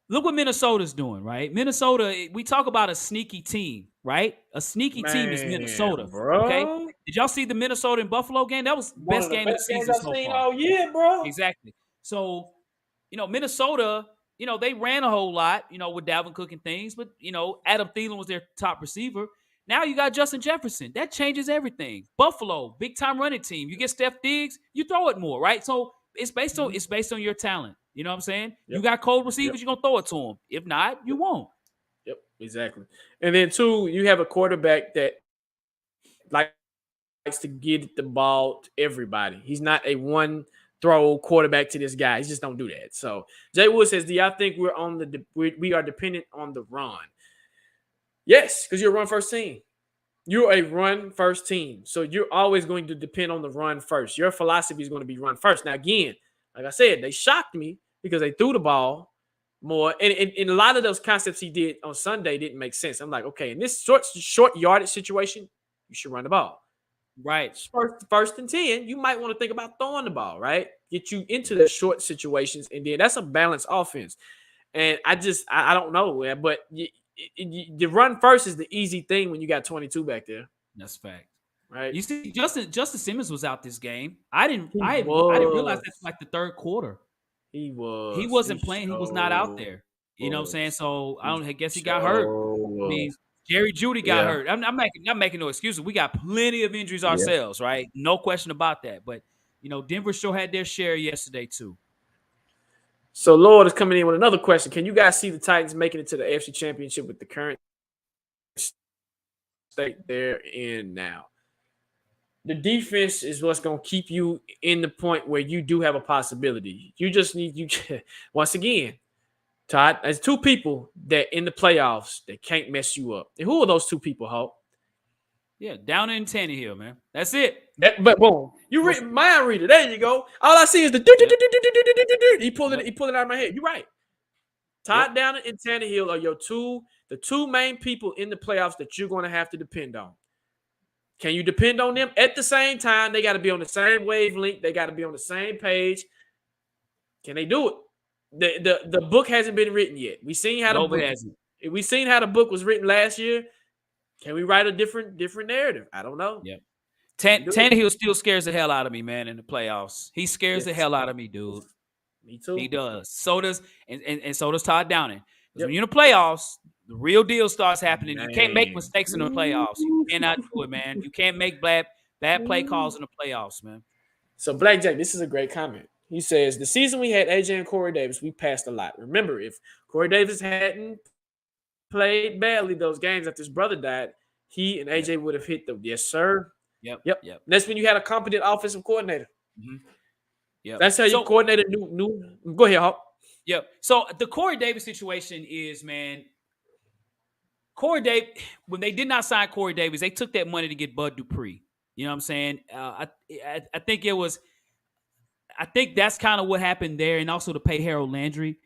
Look what Minnesota's doing, right? Minnesota, we talk about a sneaky team, right? A sneaky team is Minnesota, bro. Okay? Did y'all see the Minnesota and Buffalo game? That was the best game of the season so far. All year, bro. Exactly. So, Minnesota, they ran a whole lot, with Dalvin Cook and things, but, Adam Thielen was their top receiver. Now you got Justin Jefferson. That changes everything. Buffalo, big-time running team. You get Steph Diggs, you throw it more, right? So it's based on your talent. You know what I'm saying? Yep. You got cold receivers, you're going to throw it to them. If not, you won't. Yep, exactly. And then, 2, you have a quarterback that likes to get the ball to everybody. He's not a one-throw quarterback to this guy. He just don't do that. So, Jay Wood says, do y'all think we are dependent on the run? Yes, because you're a run-first team. You're a run-first team. So, you're always going to depend on the run first. Your philosophy is going to be run first. Now, again, like I said, they shocked me because they threw the ball more. And a lot of those concepts he did on Sunday didn't make sense. I'm like, okay, in this short yardage situation, you should run the ball. Right. First and 10, you might want to think about throwing the ball, right? Get you into the short situations. And then that's a balanced offense. And I don't know, but the run first is the easy thing when you got 22 back there. That's fact. Right. You see, Justin Simmons was out this game. I didn't realize that's like the third quarter. He wasn't playing. He was not out there. You know what I'm saying? So I guess he got hurt. I mean, Jerry Jeudy got hurt. I'm not making no excuses. We got plenty of injuries ourselves, right? No question about that. But Denver sure had their share yesterday too. So Lord is coming in with another question. Can you guys see the Titans making it to the AFC Championship with the current state they're in now? The defense is what's going to keep you in the point where you do have a possibility. You just need once again, Todd, there's 2 people that in the playoffs that can't mess you up. And who are those 2 people, Hulk? Yeah, down in Tannehill, man. That's it. But boom, you read mind reader. There you go. All I see is the he pulled it out of my head. You're right. Todd Downing and Tannehill are the two main people in the playoffs that you're going to have to depend on. Can you depend on them? At the same time, they got to be on the same wavelength. They got to be on the same page. Can they do it? The book hasn't been written yet. We've seen how the book was written last year. Can we write a different narrative? I don't know. Yeah. Tannehill still scares the hell out of me, man, in the playoffs. He scares the hell out of me, dude. Me too. He does. So does and so does Todd Downing. Because when you're in the playoffs, the real deal starts happening. You can't make mistakes in the playoffs. You cannot do it, man. You can't make bad play calls in the playoffs, man. So Blackjack, this is a great comment. He says, the season we had AJ and Corey Davis, we passed a lot. Remember, if Corey Davis hadn't played badly those games after his brother died, he and AJ would have hit them. Yes, sir. Yep. That's when you had a competent offensive coordinator. Mm-hmm. Yep. That's how your coordinator knew. Go ahead, Hawk. Yep. So the Corey Davis situation is, man, Corey Davis, when they did not sign Corey Davis, they took that money to get Bud Dupree. You know what I'm saying? I think that's kind of what happened there, and also to pay Harold Landry.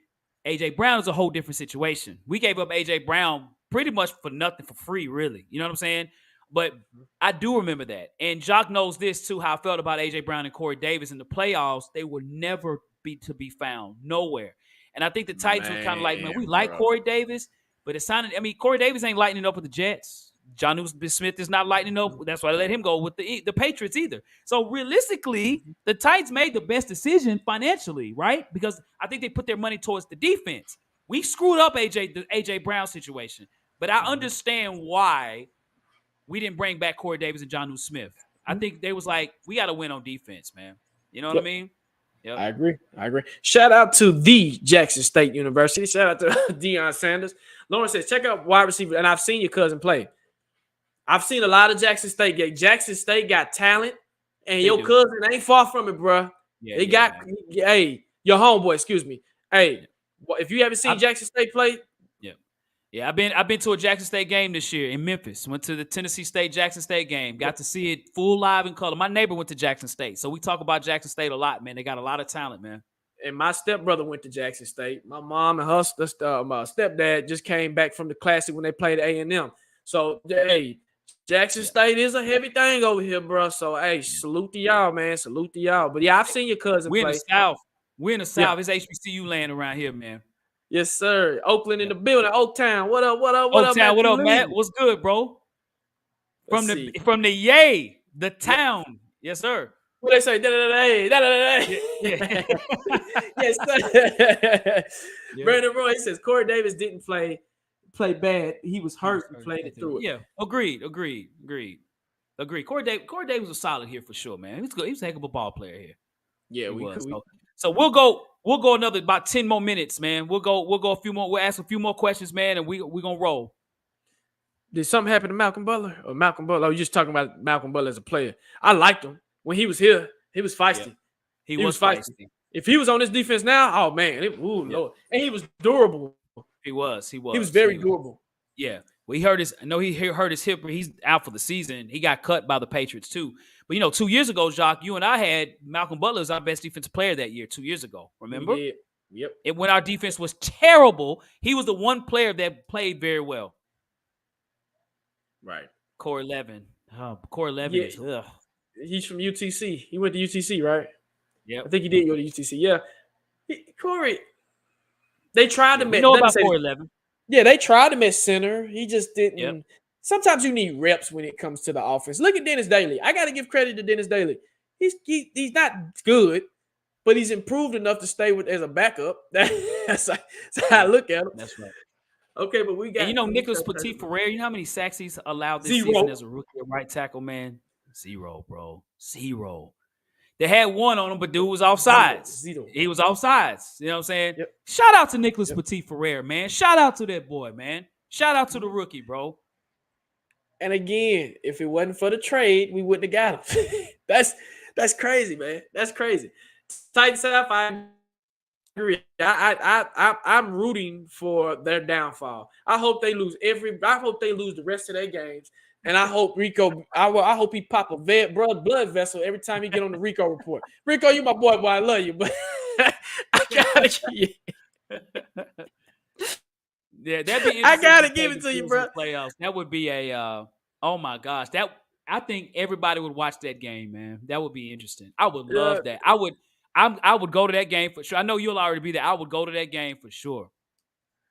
A.J. Brown is a whole different situation. We gave up A.J. Brown pretty much for nothing, for free, really. You know what I'm saying? But I do remember that. And Jacques knows this, too, how I felt about A.J. Brown and Corey Davis. In the playoffs, they will never be to be found. Nowhere. And I think the Titans were kind of like, man, we like Corey Davis, but it's sounded – I mean, Corey Davis ain't lighting it up with the Jets. John Smith is not lighting up. That's why they let him go with the Patriots either. So realistically, the Titans made the best decision financially, right? Because I think they put their money towards the defense. We screwed up the AJ Brown situation, but I understand why we didn't bring back Corey Davis and John Smith. I think they was like, we got to win on defense, man. You know what I mean? Yep. I agree. Shout out to the Jackson State University. Shout out to Deion Sanders. Lauren says, check out wide receiver. And I've seen your cousin play. I've seen a lot of Jackson State games. Jackson State got talent, and your cousin ain't far from it, bro. They got, hey, your homeboy, excuse me. Hey, if you haven't seen Jackson State play, yeah, I've been to a Jackson State game this year in Memphis. Went to the Tennessee State Jackson State game. Got to see it full live in color. My neighbor went to Jackson State, so we talk about Jackson State a lot, man. They got a lot of talent, man. And my stepbrother went to Jackson State. My mom and her my stepdad just came back from the Classic when they played A&M. So, hey, Jackson State is a heavy thing over here, bro. So, hey, salute to y'all, man. Salute to y'all. But, yeah, I've seen your cousin play. We're in the South. It's HBCU land around here, man. Yes, sir. Oakland in the building. Oaktown. What up? Oaktown, what up, Matt? What's good, bro? From the Yay, the town. Yes, sir. What they say? Yes, sir. Brandon Roy says Corey Davis didn't play bad. He was hurt and played it through it. Yeah, agreed. Corey Davis was solid here for sure, man. He was good. He was a heck of a ball player here. Yeah, So we'll go another about 10 more minutes, man. We'll go a few more. We'll ask a few more questions, man, and we're gonna roll. Did something happen to Malcolm Butler? Or Malcolm Butler? I was just talking about Malcolm Butler as a player. I liked him. When he was here, he was feisty. Yeah. He was feisty. If he was on this defense now, oh man, Lord. And he was durable. He was. He was very durable. Yeah. Well, he hurt his hip. He's out for the season. He got cut by the Patriots too. But 2 years ago, Jacques, you and I had Malcolm Butler as our best defensive player that year. 2 years ago, remember? Yep. And when our defense was terrible, he was the one player that played very well. Right. Corey Levin. Corey Levin is. Ugh. He's from UTC. He went to UTC, right? Yeah. I think he did go to UTC. Yeah. Corey. They tried to make. Know about Corey Levin. Yeah, they tried him at center. He just didn't. Yep. Sometimes you need reps when it comes to the offense. Look at Dennis Daly. I got to give credit to Dennis Daly. He's not good, but he's improved enough to stay with as a backup. That's how I look at him. That's right. Okay, but we got. And Nicholas Petit-Ferrer, you know how many sacks he's allowed this season as a rookie at right tackle, man? 0, bro. 0. They had one on him, but dude was offsides. 0. He was offsides. You know what I'm saying? Yep. Shout out to Nicholas Petit-Ferrer, man. Shout out to that boy, man. Shout out to the rookie, bro. And again, if it wasn't for the trade, we wouldn't have got him. That's crazy, man. That's crazy. Titans South, I agree. I'm rooting for their downfall. I hope they lose the rest of their games. And I hope Rico, I hope he pop a blood vessel every time he get on the Rico report. Rico, you my boy, I love you, but I gotta yeah, that'd be. I gotta give it to you, bro. Playoffs. That would be a. Oh my gosh, I think everybody would watch that game, man. That would be interesting. I would love that. I would go to that game for sure. I know you'll already be there. I would go to that game for sure.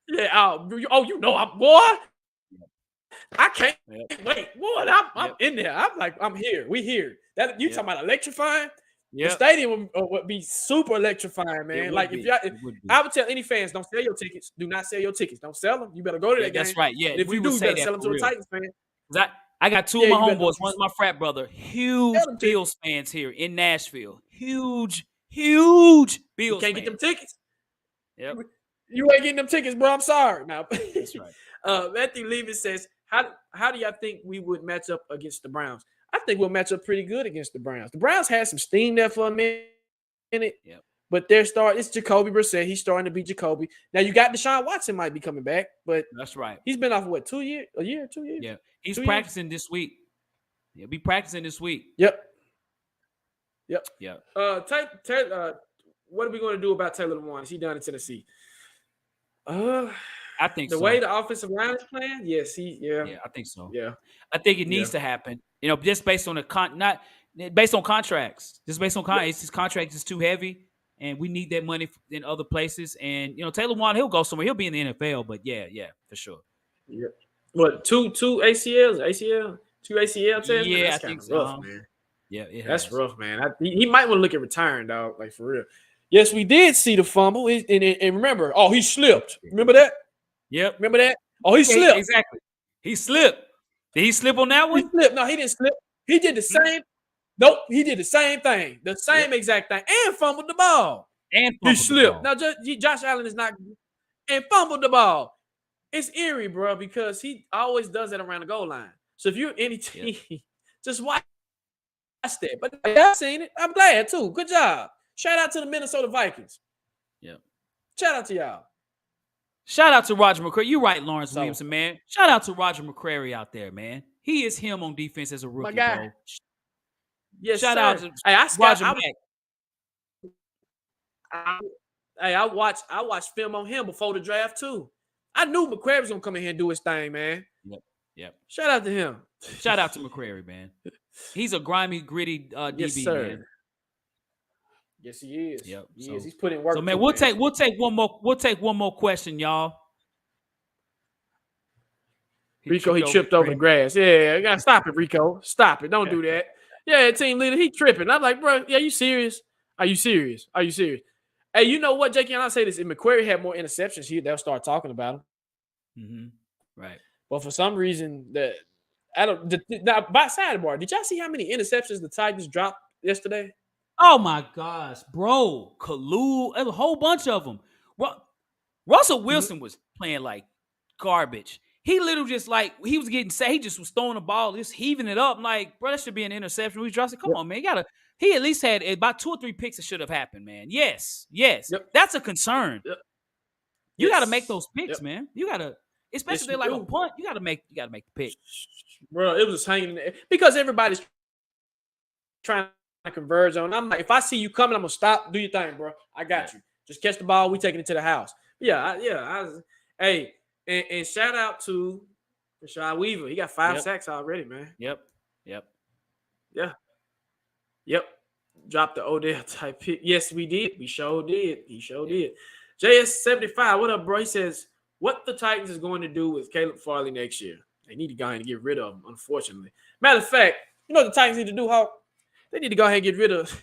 Yeah. Boy. I can't wait. Boy, I'm in there. I'm here. We here. That you talking about electrifying? The stadium would be super electrifying, man. Like I would tell any fans, don't sell your tickets. Do not sell your tickets. Don't sell them. You better go to that game. That's right. Yeah. And if you do, you better sell them to a Titans fan. I got two of my homeboys. One's my frat brother. Huge Bills fans here in Nashville. Huge Bills you can't get them tickets. Yep. You ain't getting them tickets, bro. I'm sorry. Now, that's right. Matthew Levy says, how do y'all think we would match up against the Browns? I think we'll match up pretty good against the Browns. The Browns had some steam there for a minute. Yep. But it's Jacoby Brissett. He's starting to be Jacoby. Now you got Deshaun Watson might be coming back, but that's right. He's been off for 2 years? A year, 2 years? Yeah. He's practicing this week. He'll be practicing this week. Yep. Yeah. What are we going to do about Taylor Lewan? Is he done in Tennessee? I think the way the offensive line is playing, yes, Yeah, I think so. Yeah. I think it needs to happen. Just based on not based on contracts. Just based on contracts. His contract is too heavy. And we need that money in other places. And, Taylor Lewan, he'll go somewhere. He'll be in the NFL. But, yeah, for sure. Yep. What, two ACL, two ACL tests, man. Yeah, I That's kind think of so. rough, man. Yeah, it That's has. rough, man. He might want to look at retiring, dog. Like, for real. Yes, we did see the fumble, and remember, oh, he slipped. Remember that? Yep. Remember that? Oh, he Yeah, slipped. exactly. He slipped. Did he slip on that He one? slipped. No, he didn't slip. He did the same. Nope, he did the same thing, the Yep. same exact thing, and fumbled the ball. And He fumbled the slipped. ball. Now, Josh Allen is not, and fumbled the ball. It's eerie, bro, because he always does that around the goal line. So if you're any team, just watch that. But I've seen it. I'm glad too. Good job. Shout out to the Minnesota Vikings. Yep. Shout out to y'all. Shout out to Roger McCreary. You're right, Lawrence So, Williamson, man. Shout out to Roger McCreary out there, man. He is him on defense as a rookie, my guy. bro. Yes, Shout sir. out to Hey, Roger Mack. I watched film on him before the draft too. I knew McCreary was gonna come in here and do his thing, man. Yep. Shout out to him. Shout out to McCreary, man. He's a grimy, gritty DB, yes, sir. man. Yes, he is. Yep. He is. He's putting work. So, man, we'll take one more question, y'all. Rico, he tripped over the grass. Yeah, you gotta stop it, Rico. Stop it. Don't do that. Yeah, team leader, he tripping. I'm like, bro, yeah, you serious? Are you serious? Are you serious? Hey, you know what, Jakey? And I'll say this: if McQuarrie had more interceptions, they'll start talking about him. Mm-hmm. Right. But for some reason, now, by sidebar, did y'all see how many interceptions the Titans dropped yesterday? Oh my gosh, bro. Kalu, a whole bunch of them. Russell Wilson was playing like garbage. He literally just he was getting set. He just was throwing the ball, just heaving it up. I'm like, bro, that should be an interception. We dropped it. Come on, man. He at least had about 2 or 3 picks that should have happened, man. Yes. Yep. That's a concern. Yep. You got to make those picks, man. You got to, especially if they're like a punt, you got to make the pick. Bro, it was hanging in there because everybody's trying to converge on. I'm like, if I see you coming, I'm gonna stop. Do your thing, bro. I got you. Just catch the ball. We taking it to the house. Hey, and shout out to Rashad Weaver. He got 5 sacks already, man. Yep. Dropped the Odell type pick. Yes, we did. We sure did. He sure did. JS75, what up, bro? He says, what the Titans is going to do with Caleb Farley next year? They need to go ahead and get rid of him, unfortunately. Matter of fact, you know what the Titans need to do, Hawk? They need to go ahead and get rid of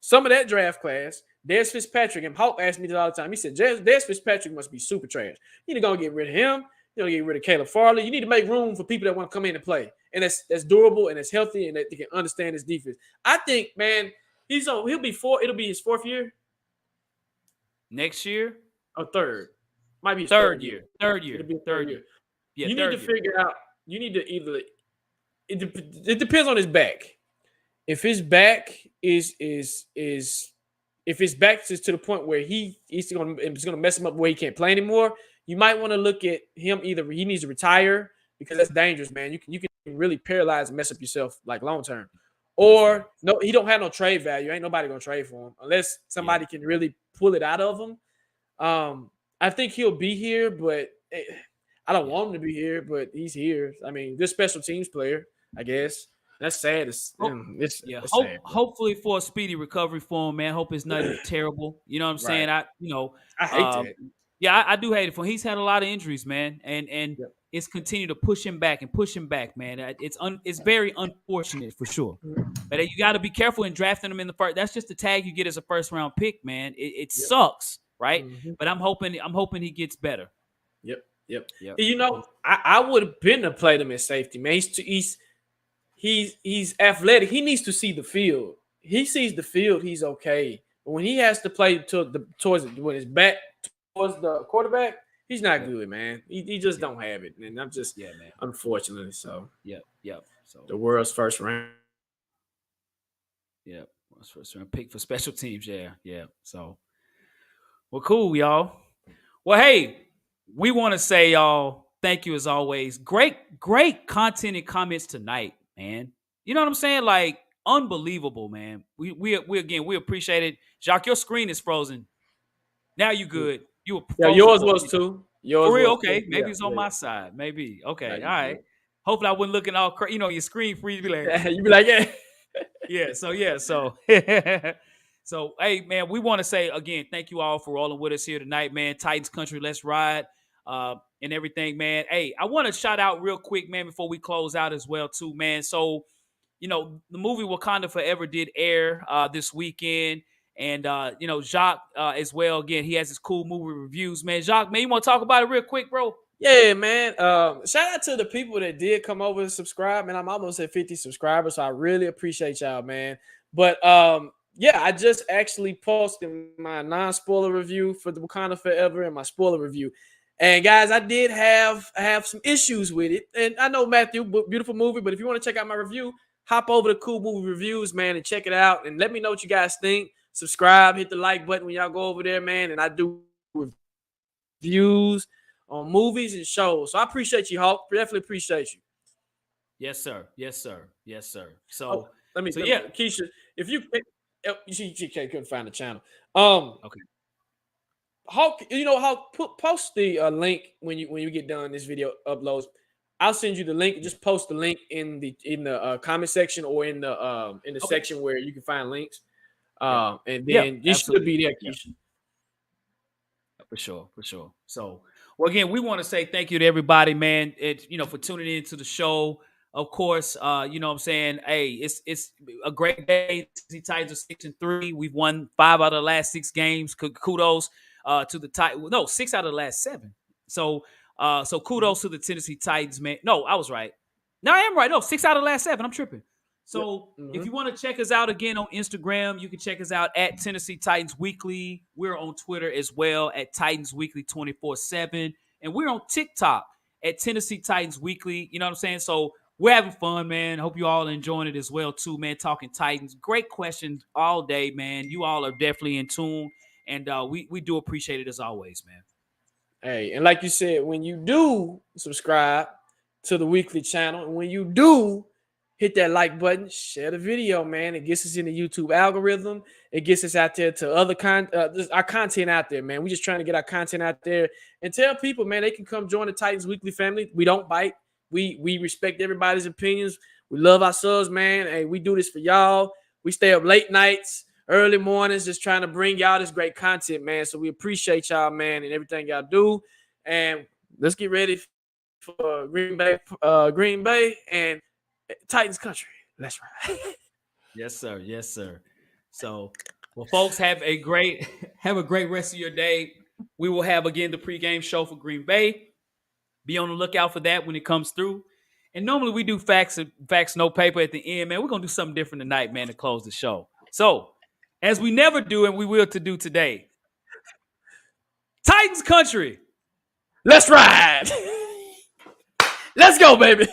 some of that draft class. Dez Fitzpatrick, and Hawk asked me this all the time. He said, Dez Fitzpatrick must be super trash. You need to go and get rid of him. You need to get rid of Caleb Farley. You need to make room for people that want to come in and play. And that's durable and that's healthy and that they can understand his defense. I think, man, he'll be it'll be his 4th year. Next year? Or 3rd. Might be his third year. It'll be third year. Yeah, you need to figure out. You need to either. It depends on his back. If his back is if his back is to the point where it's going to mess him up where he can't play anymore, you might want to look at him. Either he needs to retire because that's dangerous, man. You can really paralyze and mess up yourself like long term. Or no, he don't have no trade value. Ain't nobody gonna trade for him unless somebody can really pull it out of him. I think he'll be here, but I don't want him to be here, but he's here. I mean, good special teams player, I guess. That's sad. It's sad. Hopefully for a speedy recovery for him, man. Hope it's not terrible. You know what I'm saying? I hate that. Yeah, I do hate it for him. He's had a lot of injuries, man, and it's continued to push him back, man. It's very unfortunate for sure. But you got to be careful in drafting him in the first. That's just the tag you get as a 1st round pick, man. It sucks, right? Mm-hmm. But I'm hoping he gets better. Yep. You know, I would have been to play him at safety, man. He's athletic. He needs to see the field. He sees the field, he's okay. But when he has to play when his back towards the quarterback, he's not good, man. He just don't have it, and I'm just man. Unfortunately, so So the world's 1st round. Yeah, first round pick for special teams. Yeah. So, well, cool, y'all. Well, hey, we want to say, y'all, thank you as always. Great content and comments tonight, man. You know what I'm saying? Like, unbelievable, man. We appreciate it. Jacques, your screen is frozen. Now you good. You were yours was too. For real? Okay, maybe it's on my side. Maybe. Okay, all right. Good. Hopefully I wasn't looking all crazy. You know, your screen freeze. Be like, you be like, So hey, man, we want to say again, thank you all for rolling with us here tonight, man. Titans country, let's ride. and everything, man. Hey, I want to shout out real quick, man, before we close out as well, too, man. So, the movie Wakanda Forever did air this weekend. And, Jacques as well, again, he has his cool movie reviews, man. Jacques, man, you want to talk about it real quick, bro? Yeah, man. Shout out to the people that did come over and subscribe, man. I'm almost at 50 subscribers, so I really appreciate y'all, man. But yeah, I just actually posted my non-spoiler review for the Wakanda Forever and my spoiler review. And guys, I did have some issues with it. And I know, Matthew, beautiful movie, but if you want to check out my review, hop over to Cool Movie Reviews, man, and check it out. And let me know what you guys think. Subscribe, hit the like button when y'all go over there, man. And I do reviews on movies and shows. So I appreciate you, Hawk. Definitely appreciate you. Yes, sir. Yes, sir. Yes, sir. So, yeah, Keisha, if you she couldn't find the channel. Okay. Hawk, Hawk, post the link when you get done this video uploads. I'll send you the link. Just post the link in the comment section or in the section where you can find links. And then you should be there, Keisha. For sure. So, well, again, we want to say thank you to everybody, man. For tuning into the show. Of course, you know what I'm saying? Hey, it's a great day. The Titans are 6-3. We've won 5 out of the last 6 games. Kudos to the Titans. No, 6 out of the last 7. So kudos to the Tennessee Titans, man. No, I was right. No, I am right. No, 6 out of the last 7. I'm tripping. So if you want to check us out again on Instagram, you can check us out at Tennessee Titans Weekly. We're on Twitter as well at Titans Weekly 24/7. And we're on TikTok at Tennessee Titans Weekly. You know what I'm saying? So we're having fun, man. Hope you all are enjoying it as well, too, man. Talking Titans. Great questions all day, man. You all are definitely in tune. And we do appreciate it as always, man. Hey, and like you said, when you do subscribe to the weekly channel, and when you do hit that like button, share the video, man. It gets us in the YouTube algorithm. It gets us out there to other our content out there, man. We're just trying to get our content out there and tell people, man, they can come join the Titans Weekly family. We don't bite. We respect everybody's opinions. We love ourselves, man. Hey, we do this for y'all. We stay up late nights, early mornings, just trying to bring y'all this great content, man. So we appreciate y'all, man, and everything y'all do. And let's get ready for Green Bay and Titans country. That's right. Yes, sir. Yes, sir. So, well, folks, have a great rest of your day. We will have again the pregame show for Green Bay. Be on the lookout for that when it comes through. And normally we do facts, no paper at the end, man. We're gonna do something different tonight, man, to close the show. So, as we never do, and we will to do today, Titans country. Let's ride. Let's go, baby.